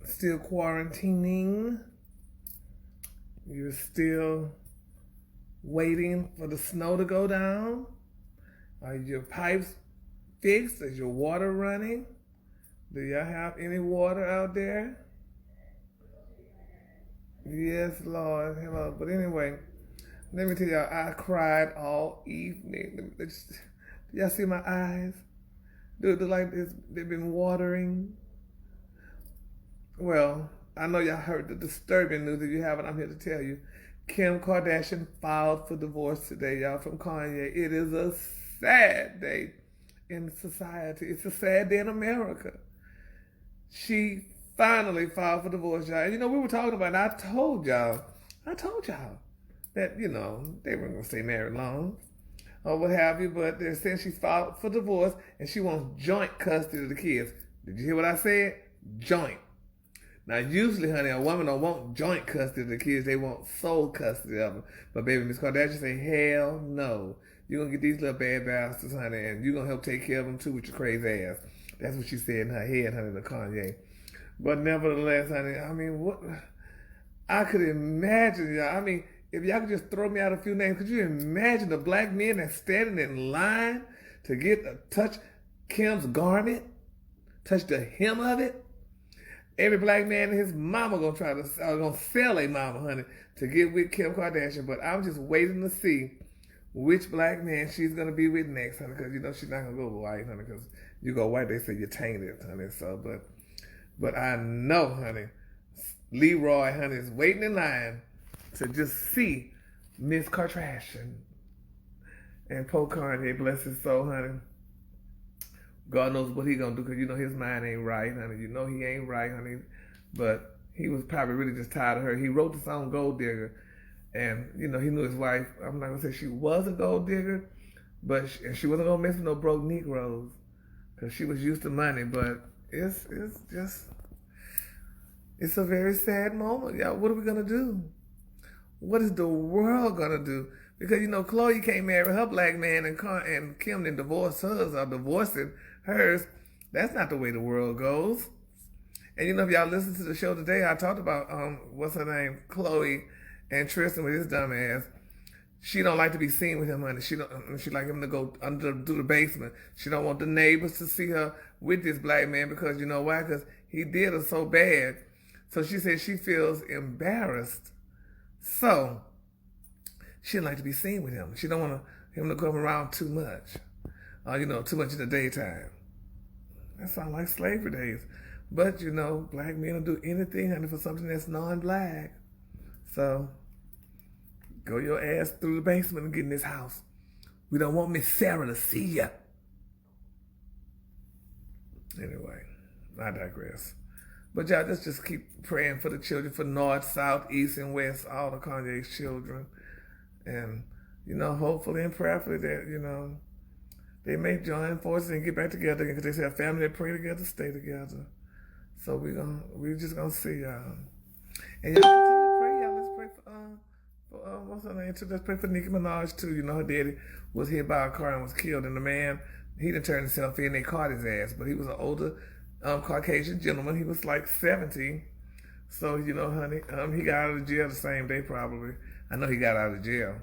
still quarantining? You're still waiting for the snow to go down? Are your pipes fixed? Is your water running? Do y'all have any water out there? Yes, Lord. Hello. But anyway, let me tell y'all, I cried all evening. Do y'all see my eyes? Do it look like they've been watering? Well, I know y'all heard the disturbing news. If you haven't, I'm here to tell you. Kim Kardashian filed for divorce today, y'all, from Kanye. It is a sad day in society. It's a sad day in America. She finally filed for divorce, y'all. And we were talking about it. I told y'all that, they weren't going to stay married long or what have you, but they're saying she filed for divorce and she wants joint custody of the kids. Did you hear what I said? Joint. Now, usually, honey, a woman don't want joint custody of the kids. They want sole custody of them. But baby, Miss Kardashian say, hell no. You're going to get these little bad bastards, honey, and you're going to help take care of them, too, with your crazy ass. That's what she said in her head, honey, to Kanye. But nevertheless, honey, I mean, what? I could imagine, y'all. I mean, if y'all could just throw me out a few names, could you imagine the black men that's standing in line to touch Kim's garment? Touch the hem of it? Every black man and his mama gonna sell a mama, honey, to get with Kim Kardashian. But I'm just waiting to see which black man she's gonna be with next, honey, because she's not gonna go white, honey, because you go white, they say you're tainted, honey. So, but I know, honey, Leroy, honey, is waiting in line to just see Miss Kardashian and poor Kanye, bless his soul, honey. God knows what he gonna do, because his mind ain't right, honey. He ain't right, honey. But he was probably really just tired of her. He wrote the song Gold Digger, and he knew his wife. I'm not gonna say she was a gold digger, but she wasn't gonna mess with no broke Negroes, because she was used to money. But it's a very sad moment, y'all. What are we gonna do? What is the world gonna do? Because Chloe can't marry her black man, and Kim didn't divorce hers or divorcing hers. That's not the way the world goes. And if y'all listen to the show today, I talked about what's her name, Chloe and Tristan with his dumb ass. She don't like to be seen with him, honey. She like him to go through the basement. She don't want the neighbors to see her with this black man, because you know why? Because he did her so bad. So she said she feels embarrassed. So she don't like to be seen with him. She don't want him to come around too much. Too much in the daytime. That sounds like slavery days. But, black men will do anything, honey, for something that's non-black. So, go your ass through the basement and get in this house. We don't want Miss Sarah to see ya. Anyway, I digress. But y'all, let's just keep praying for the children, for North, South, East, and West, all the Kanye's children. And, hopefully and prayerfully that, they may join forces and get back together, because they say a family that pray together, stay together. So we just gonna see y'all. And y'all continue to pray, y'all. Let's what's her name? Let's pray for Nicki Minaj too. You know, her daddy was hit by a car and was killed, and the man, he didn't turn himself in. They caught his ass, but he was an older Caucasian gentleman. He was like 70. So, you know, honey, he got out of jail the same day probably. I know he got out of jail.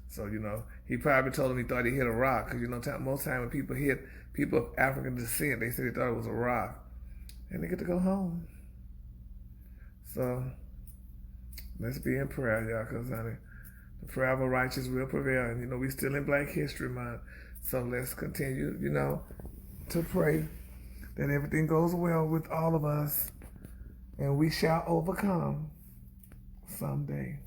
So, you know, he probably told him he thought he hit a rock. Because, you know, most time when people hit people of African descent, they say they thought it was a rock. And they get to go home. So, let's be in prayer, y'all, because, honey, the prayer of a righteous will prevail. And, you know, we still in Black History Month. So let's continue, you know, to pray that everything goes well with all of us. And we shall overcome someday.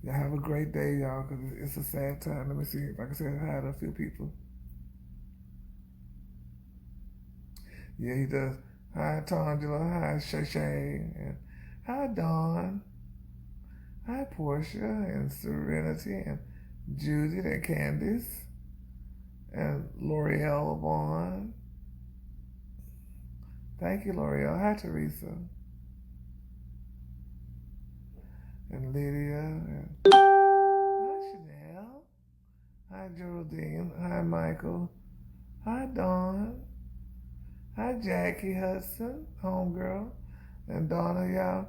Y'all have a great day, y'all, because it's a sad time. Let me see if I can say hi to a few people. Yeah, he does. Hi, Tangela. Hi, Shay Shay. And hi, Dawn. Hi, Portia and Serenity and Judith and Candice and L'Oreal Vaughn. Thank you, L'Oreal. Hi, Teresa. And Lydia. And hi, Chanel. Hi, Geraldine. Hi, Michael. Hi, Dawn. Hi, Jackie Hudson, homegirl. And Donna, y'all.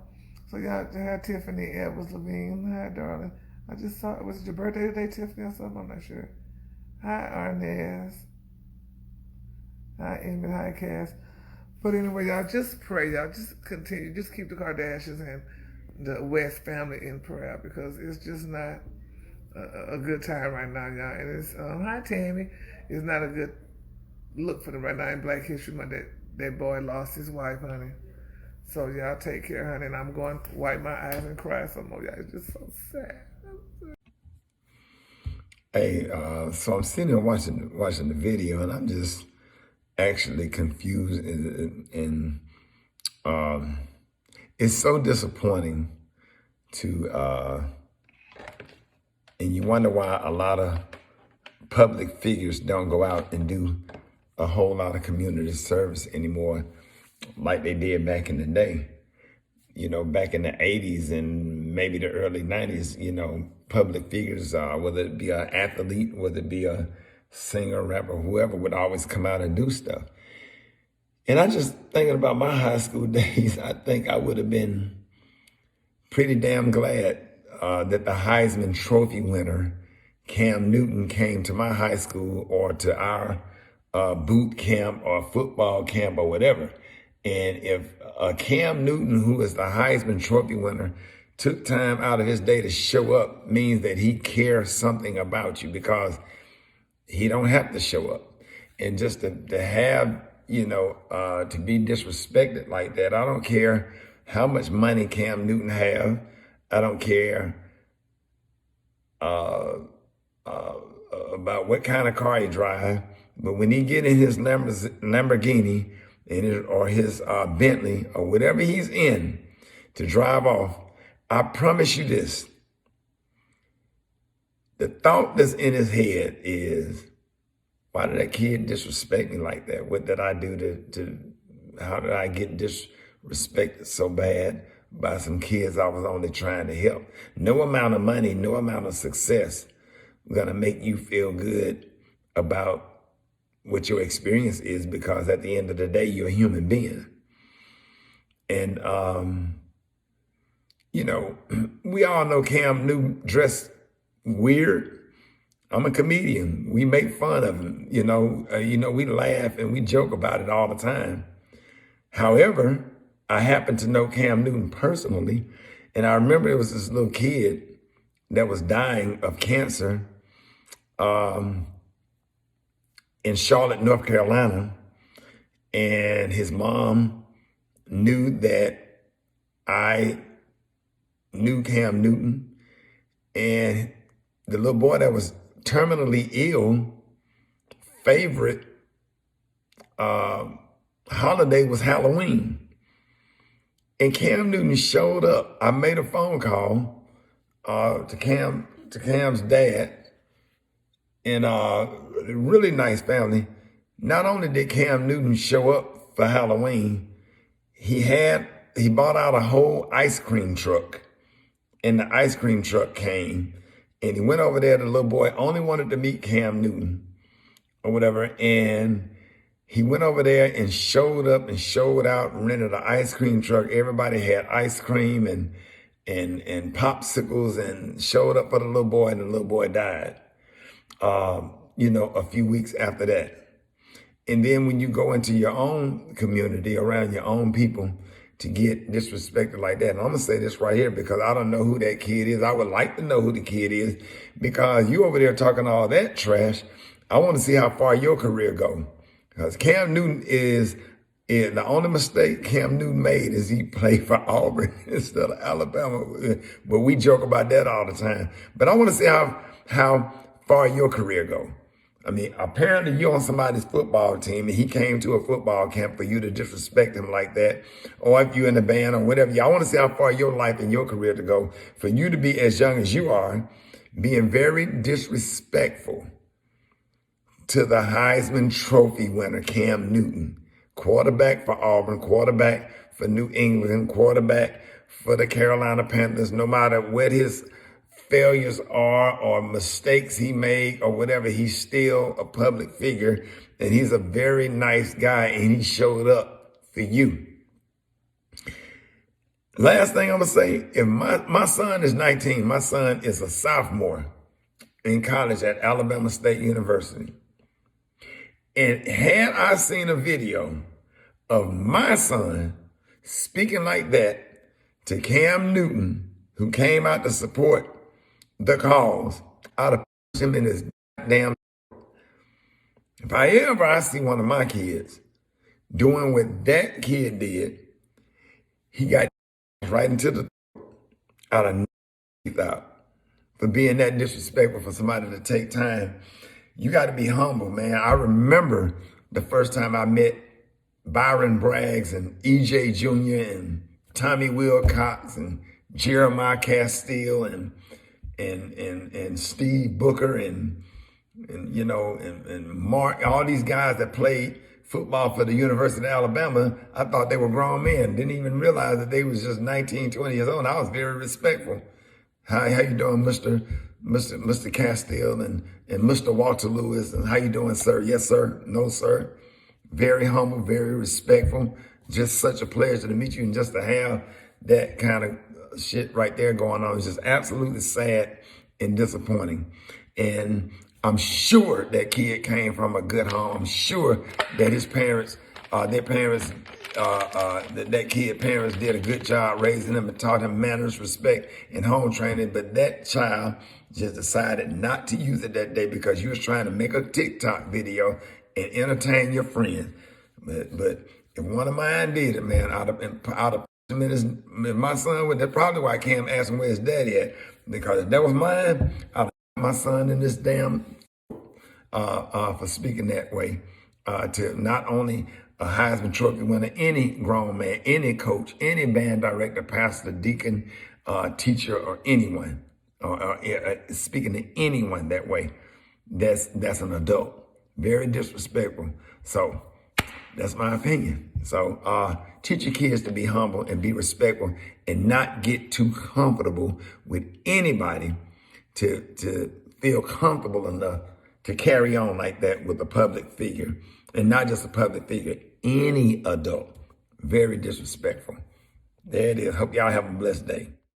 So y'all had Tiffany Edwards Levine. Hi, darling. I just saw, was it your birthday today, Tiffany, or something? I'm not sure. Hi, Arnaz. Hi, Amy. Hi, Cass. But anyway, y'all, just pray. Y'all just continue. Just keep the Kardashians and the West family in prayer because it's just not a good time right now, y'all. And it's, hi, Tammy. It's not a good look for them right now in Black History Month. That boy lost his wife, honey. So y'all take care, honey. And I'm going to wipe my eyes and cry some more, y'all. It's just so sad. Hey, so I'm sitting there watching the video, and I'm just actually confused, and it's so disappointing to, and you wonder why a lot of public figures don't go out and do a whole lot of community service anymore like they did back in the day. You know, back in the 80s and maybe the early 90s, you know, public figures, whether it be an athlete, whether it be a singer, rapper, whoever, would always come out and do stuff. And I just thinking about my high school days, I think I would have been pretty damn glad that the Heisman Trophy winner, Cam Newton, came to my high school or to our boot camp or football camp or whatever. And if Cam Newton, who is the Heisman Trophy winner, took time out of his day to show up, means that he cares something about you, because he don't have to show up. And just to have, you know, to be disrespected like that, I don't care how much money Cam Newton have. I don't care about what kind of car he drive. But when he get in his Lamborghini or his Bentley or whatever he's in to drive off, I promise you this. The thought that's in his head is, why did that kid disrespect me like that? What did I do how did I get disrespected so bad by some kids I was only trying to help? No amount of money, no amount of success gonna make you feel good about what your experience is, because at the end of the day, you're a human being. And, you know, we all know Cam Newton dressed weird. I'm a comedian. We make fun of him. You know, we laugh and we joke about it all the time. However, I happen to know Cam Newton personally. And I remember there was this little kid that was dying of cancer in Charlotte, North Carolina. And his mom knew that I knew Cam Newton. And the little boy that was terminally ill, favorite holiday was Halloween. And Cam Newton showed up. I made a phone call to Cam's dad, and a really nice family. Not only did Cam Newton show up for Halloween, he bought out a whole ice cream truck and the ice cream truck came, and he went over there. The little boy only wanted to meet Cam Newton or whatever, and he went over there and showed up and showed out, rented an ice cream truck. Everybody had ice cream and popsicles, and showed up for the little boy, and the little boy died, a few weeks after that. And then when you go into your own community, around your own people, to get disrespected like that. And I'm going to say this right here because I don't know who that kid is. I would like to know who the kid is, because you over there talking all that trash. I want to see how far your career go. Because Cam Newton is the only mistake Cam Newton made is he played for Auburn instead of Alabama. But we joke about that all the time. But I want to see how far your career go. I mean, apparently you're on somebody's football team and he came to a football camp for you to disrespect him like that. Or if you're in the band or whatever. I want to see how far your life and your career to go for you to be as young as you are, being very disrespectful to the Heisman Trophy winner, Cam Newton, quarterback for Auburn, quarterback for New England, quarterback for the Carolina Panthers. No matter what his failures are or mistakes he made or whatever, he's still a public figure, and he's a very nice guy, and he showed up for you. Last thing I'm gonna say, if my son is 19, my son is a sophomore in college at Alabama State University. And had I seen a video of my son speaking like that to Cam Newton, who came out to support the cause, I'd have pushed him in his damn. If I see one of my kids doing what that kid did, he got right into the out of out for being that disrespectful for somebody to take time. You got to be humble, man. I remember the first time I met Byron Braggs and E.J. Jr. and Tommy Wilcox and Jeremiah Castile and Steve Booker and Mark, all these guys that played football for the University of Alabama. I thought they were grown men. Didn't even realize that they was just 19, 20 years old. I was very respectful. How you doing, Mr. Castile and Mr. Walter Lewis? And how you doing, sir? Yes, sir. No, sir. Very humble, very respectful. Just such a pleasure to meet you, and just to have that kind of shit right there going on is just absolutely sad and disappointing. And I'm sure that kid came from a good home. I'm sure that his parents, that kid parents did a good job raising him and taught him manners, respect, and home training. But that child just decided not to use it that day because you was trying to make a TikTok video and entertain your friends. But if one of mine did it, man, I'd have my son, that's probably why Cam asked him where his daddy at, because if that was mine, I'd have my son in this damn for speaking that way to not only a Heisman Trophy winner, any grown man, any coach, any band director, pastor, deacon, teacher, or anyone, or speaking to anyone that way, that's an adult. Very disrespectful. So that's my opinion. So teach your kids to be humble and be respectful and not get too comfortable with anybody to feel comfortable enough to carry on like that with a public figure. And not just a public figure, any adult. Very disrespectful. There it is. Hope y'all have a blessed day.